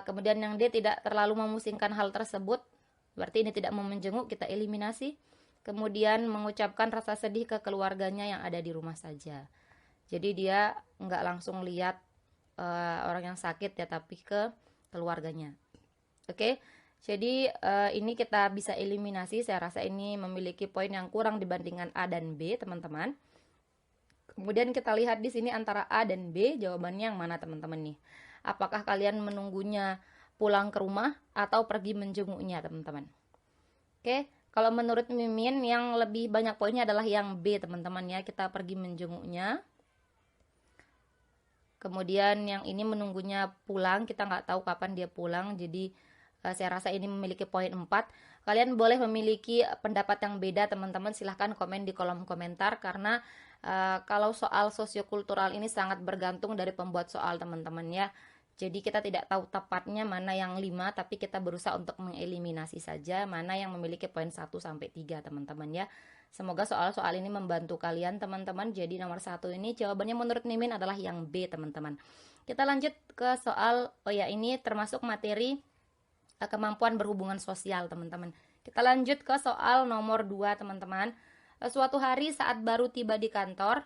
Kemudian yang D tidak terlalu memusingkan hal tersebut. Berarti ini tidak mau menjenguk, kita eliminasi. Kemudian mengucapkan rasa sedih ke keluarganya yang ada di rumah saja. Jadi dia nggak langsung lihat orang yang sakit ya, tapi ke keluarganya. Oke, jadi ini kita bisa eliminasi. Saya rasa ini memiliki poin yang kurang dibandingkan A dan B, teman-teman. Kemudian kita lihat di sini antara A dan B, jawabannya yang mana teman-teman nih? Apakah kalian menunggunya pulang ke rumah atau pergi menjenguknya teman-teman? Oke, kalau menurut Mimin yang lebih banyak poinnya adalah yang B teman-teman ya, kita pergi menjenguknya. Kemudian yang ini menunggunya pulang, kita nggak tahu kapan dia pulang, jadi saya rasa ini memiliki poin 4. Kalian boleh memiliki pendapat yang beda teman-teman, silahkan komen di kolom komentar, karena kalau soal sosiokultural ini sangat bergantung dari pembuat soal teman-teman ya. Jadi kita tidak tahu tepatnya mana yang 5, tapi kita berusaha untuk mengeliminasi saja mana yang memiliki poin 1-3 teman-teman ya. Semoga soal-soal ini membantu kalian teman-teman. Jadi nomor 1 ini jawabannya menurut Mimin adalah yang B teman-teman. Kita lanjut ke soal, ini termasuk materi kemampuan berhubungan sosial teman-teman. Kita lanjut ke soal nomor 2 teman-teman. Suatu hari saat baru tiba di kantor,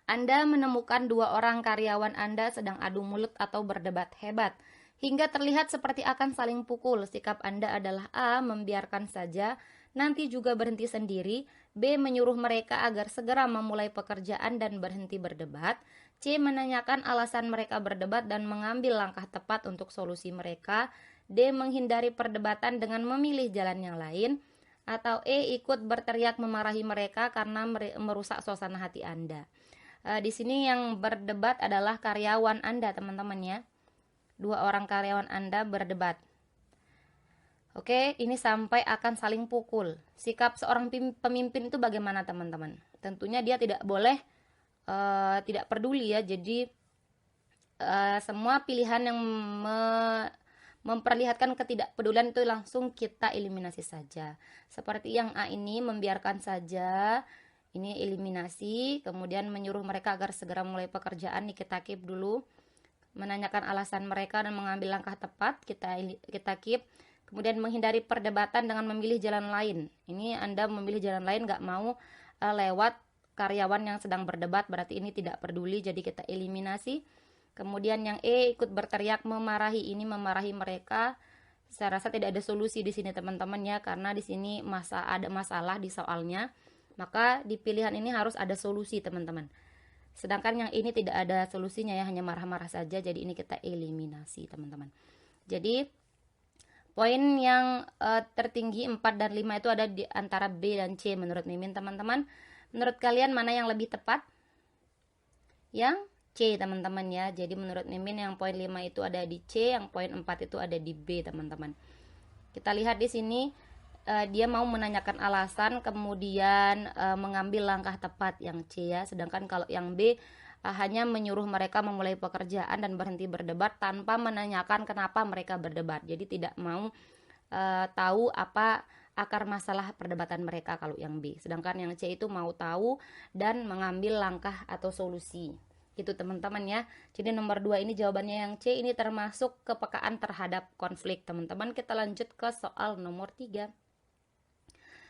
Anda menemukan 2 orang karyawan Anda sedang adu mulut atau berdebat hebat, hingga terlihat seperti akan saling pukul. Sikap Anda adalah A. Membiarkan saja, nanti juga berhenti sendiri. B. Menyuruh mereka agar segera memulai pekerjaan dan berhenti berdebat. C. Menanyakan alasan mereka berdebat dan mengambil langkah tepat untuk solusi mereka. D. Menghindari perdebatan dengan memilih jalan yang lain. Atau E. Ikut berteriak memarahi mereka karena merusak suasana hati Anda. Di sini yang berdebat adalah karyawan Anda teman-teman ya. 2 orang karyawan Anda berdebat. Oke, ini sampai akan saling pukul. Sikap seorang pemimpin itu bagaimana teman-teman? Tentunya dia tidak boleh tidak peduli ya. Jadi semua pilihan yang memperlihatkan ketidakpedulian itu langsung kita eliminasi saja. Seperti yang A ini, membiarkan saja. Ini eliminasi. Kemudian menyuruh mereka agar segera mulai pekerjaan, nih kita keep dulu. Menanyakan alasan mereka dan mengambil langkah tepat, kita keep. Kemudian menghindari perdebatan dengan memilih jalan lain. Ini Anda memilih jalan lain, nggak mau lewat karyawan yang sedang berdebat, berarti ini tidak peduli, jadi kita eliminasi. Kemudian yang E, ikut berteriak memarahi. Ini memarahi mereka. Saya rasa tidak ada solusi di sini teman-teman ya, karena di sini ada masalah di soalnya. Maka di pilihan ini harus ada solusi teman-teman. Sedangkan yang ini tidak ada solusinya ya, hanya marah-marah saja, jadi ini kita eliminasi teman-teman. Jadi poin yang tertinggi 4 dan 5 itu ada di antara B dan C menurut Mimin teman-teman. Menurut kalian mana yang lebih tepat? Yang C teman-teman ya. Jadi menurut Mimin yang poin 5 itu ada di C, yang poin 4 itu ada di B teman-teman. Kita lihat di sini dia mau menanyakan alasan, kemudian mengambil langkah tepat yang C ya. Sedangkan kalau yang B hanya menyuruh mereka memulai pekerjaan dan berhenti berdebat tanpa menanyakan kenapa mereka berdebat. Jadi tidak mau tahu apa akar masalah perdebatan mereka kalau yang B. Sedangkan yang C itu mau tahu dan mengambil langkah atau solusi. Gitu teman-teman ya. Jadi nomor 2 ini jawabannya yang C, ini termasuk kepekaan terhadap konflik teman-teman. Kita lanjut ke soal nomor 3.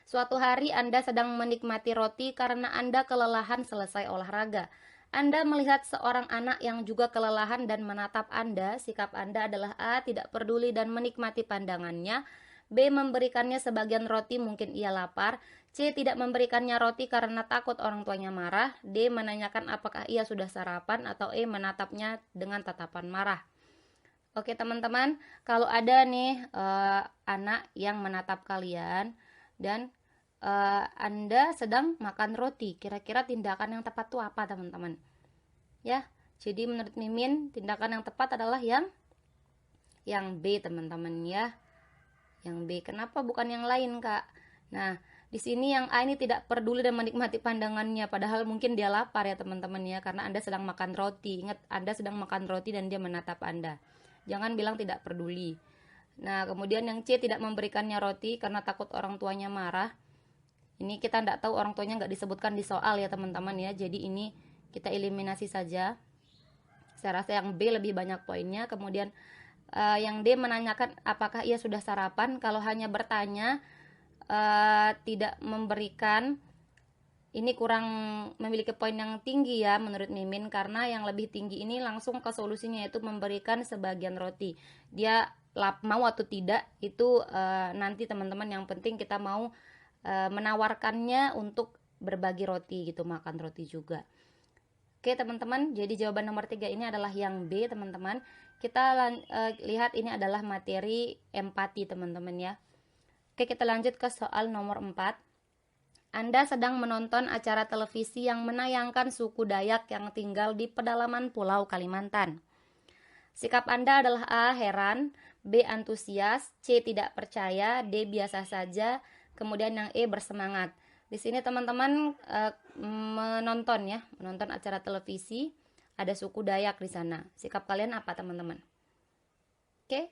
Suatu hari Anda sedang menikmati roti karena Anda kelelahan selesai olahraga. Anda melihat seorang anak yang juga kelelahan dan menatap Anda. Sikap Anda adalah A. Tidak peduli dan menikmati pandangannya. B. Memberikannya sebagian roti, mungkin ia lapar. C. Tidak memberikannya roti karena takut orang tuanya marah. D. Menanyakan apakah ia sudah sarapan. Atau E. Menatapnya dengan tatapan marah. Oke teman-teman, kalau ada nih anak yang menatap kalian dan Anda sedang makan roti, kira-kira tindakan yang tepat itu apa teman-teman? Ya, jadi menurut Mimin tindakan yang tepat adalah yang yang B teman-teman ya. Yang B, kenapa bukan yang lain Kak? Nah, di sini yang A ini tidak peduli dan menikmati pandangannya, padahal mungkin dia lapar ya teman-teman ya, karena Anda sedang makan roti. Ingat, Anda sedang makan roti dan dia menatap Anda. Jangan bilang tidak peduli. Nah, kemudian yang C, tidak memberikannya roti karena takut orang tuanya marah. Ini kita tidak tahu orang tuanya, nggak disebutkan di soal ya teman-teman ya, jadi ini kita eliminasi saja. Saya rasa yang B lebih banyak poinnya. Kemudian yang D menanyakan apakah ia sudah sarapan. Kalau hanya bertanya tidak memberikan, ini kurang memiliki poin yang tinggi ya menurut Mimin, karena yang lebih tinggi ini langsung ke solusinya, yaitu memberikan sebagian roti. Dia mau atau tidak itu nanti teman-teman, yang penting kita mau menawarkannya untuk berbagi roti gitu, makan roti juga. Oke teman-teman, jadi jawaban nomor 3 ini adalah yang B teman-teman. Kita lihat ini adalah materi empati teman-teman ya. Oke, kita lanjut ke soal nomor 4. Anda sedang menonton acara televisi yang menayangkan suku Dayak yang tinggal di pedalaman Pulau Kalimantan. Sikap Anda adalah A. heran, B. antusias, C. tidak percaya, D. biasa saja, kemudian yang E. bersemangat. Di sini teman-teman menonton acara televisi, ada suku Dayak di sana. Sikap kalian apa teman-teman? Oke,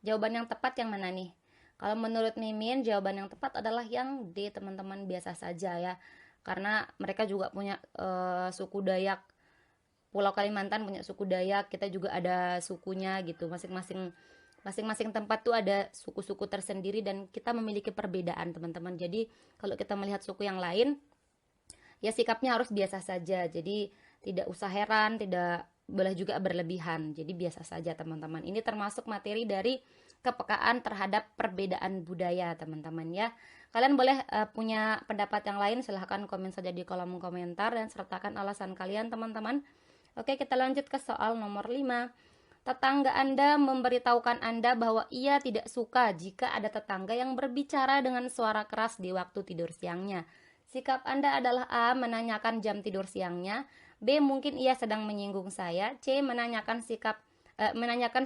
jawaban yang tepat yang mana nih? Kalau menurut Mimin, jawaban yang tepat adalah yang D teman-teman, biasa saja ya. Karena mereka juga punya suku Dayak. Pulau Kalimantan punya suku Dayak, kita juga ada sukunya gitu. Masing-masing tempat tuh ada suku-suku tersendiri dan kita memiliki perbedaan teman-teman. Jadi kalau kita melihat suku yang lain, ya sikapnya harus biasa saja. Jadi tidak usah heran, tidak boleh juga berlebihan. Jadi biasa saja teman-teman. Ini termasuk materi dari kepekaan terhadap perbedaan budaya teman-teman ya. Kalian boleh punya pendapat yang lain, silahkan komen saja di kolom komentar dan sertakan alasan kalian teman-teman. Oke, kita lanjut ke soal nomor 5. Tetangga Anda memberitahukan Anda bahwa ia tidak suka jika ada tetangga yang berbicara dengan suara keras di waktu tidur siangnya. Sikap Anda adalah A. menanyakan jam tidur siangnya, B. mungkin ia sedang menyinggung saya, C. menanyakan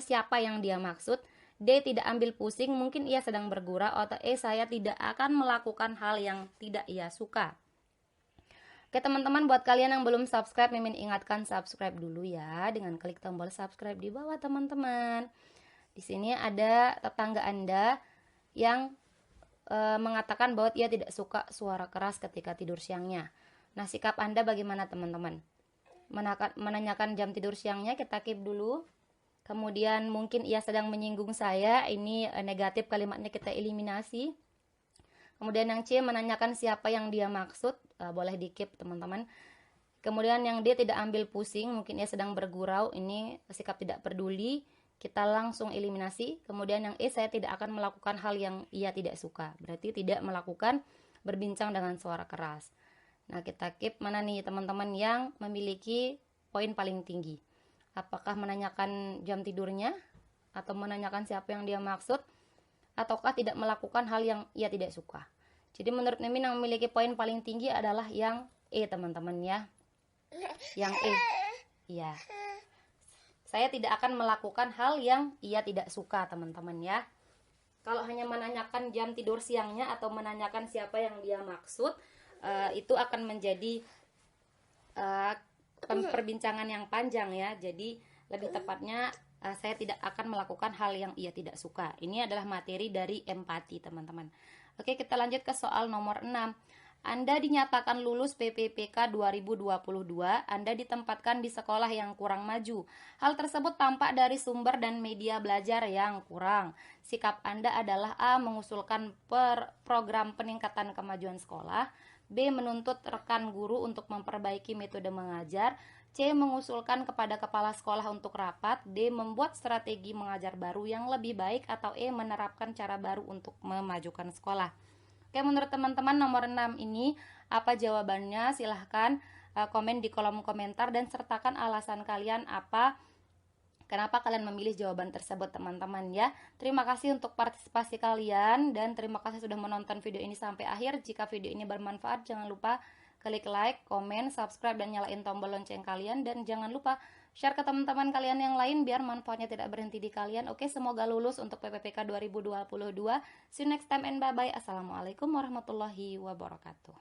siapa yang dia maksud, D. tidak ambil pusing, mungkin ia sedang bergurau, atau E. saya tidak akan melakukan hal yang tidak ia suka. Oke teman-teman, buat kalian yang belum subscribe, Mimin ingatkan subscribe dulu ya dengan klik tombol subscribe di bawah teman-teman. Di sini ada tetangga Anda yang mengatakan bahwa ia tidak suka suara keras ketika tidur siangnya. Nah, sikap Anda bagaimana teman-teman? Menanyakan jam tidur siangnya, kita keep dulu. Kemudian mungkin ia sedang menyinggung saya, ini negatif, kalimatnya kita eliminasi. Kemudian yang C, menanyakan siapa yang dia maksud, boleh di keep teman-teman. Kemudian yang D, tidak ambil pusing, mungkin ia sedang bergurau, ini sikap tidak peduli, kita langsung eliminasi. Kemudian yang E, saya tidak akan melakukan hal yang ia tidak suka, berarti tidak melakukan berbincang dengan suara keras. Nah, kita keep mana nih teman-teman yang memiliki poin paling tinggi? Apakah menanyakan jam tidurnya, atau menanyakan siapa yang dia maksud, ataukah tidak melakukan hal yang ia tidak suka? Jadi menurut Mimin yang memiliki poin paling tinggi adalah yang E teman-teman ya. Yang E. Iya. Saya tidak akan melakukan hal yang ia tidak suka teman-teman ya. Kalau hanya menanyakan jam tidur siangnya atau menanyakan siapa yang dia maksud, itu akan menjadi perbincangan yang panjang ya. Jadi lebih tepatnya saya tidak akan melakukan hal yang ia tidak suka. Ini adalah materi dari empati teman-teman. Oke, kita lanjut ke soal nomor 6. Anda dinyatakan lulus PPPK 2022. Anda ditempatkan di sekolah yang kurang maju. Hal tersebut tampak dari sumber dan media belajar yang kurang. Sikap Anda adalah A. mengusulkan program peningkatan kemajuan sekolah, B. menuntut rekan guru untuk memperbaiki metode mengajar, C. mengusulkan kepada kepala sekolah untuk rapat, D. membuat strategi mengajar baru yang lebih baik, atau E. menerapkan cara baru untuk memajukan sekolah. Oke, menurut teman-teman nomor 6 ini apa jawabannya? Silahkan komen di kolom komentar dan sertakan alasan kalian kenapa kalian memilih jawaban tersebut teman-teman ya. Terima kasih untuk partisipasi kalian dan terima kasih sudah menonton video ini sampai akhir. Jika video ini bermanfaat, jangan lupa klik like, komen, subscribe, dan nyalain tombol lonceng kalian. Dan jangan lupa share ke teman-teman kalian yang lain biar manfaatnya tidak berhenti di kalian. Oke, semoga lulus untuk PPPK 2022. See you next time and bye-bye. Assalamualaikum warahmatullahi wabarakatuh.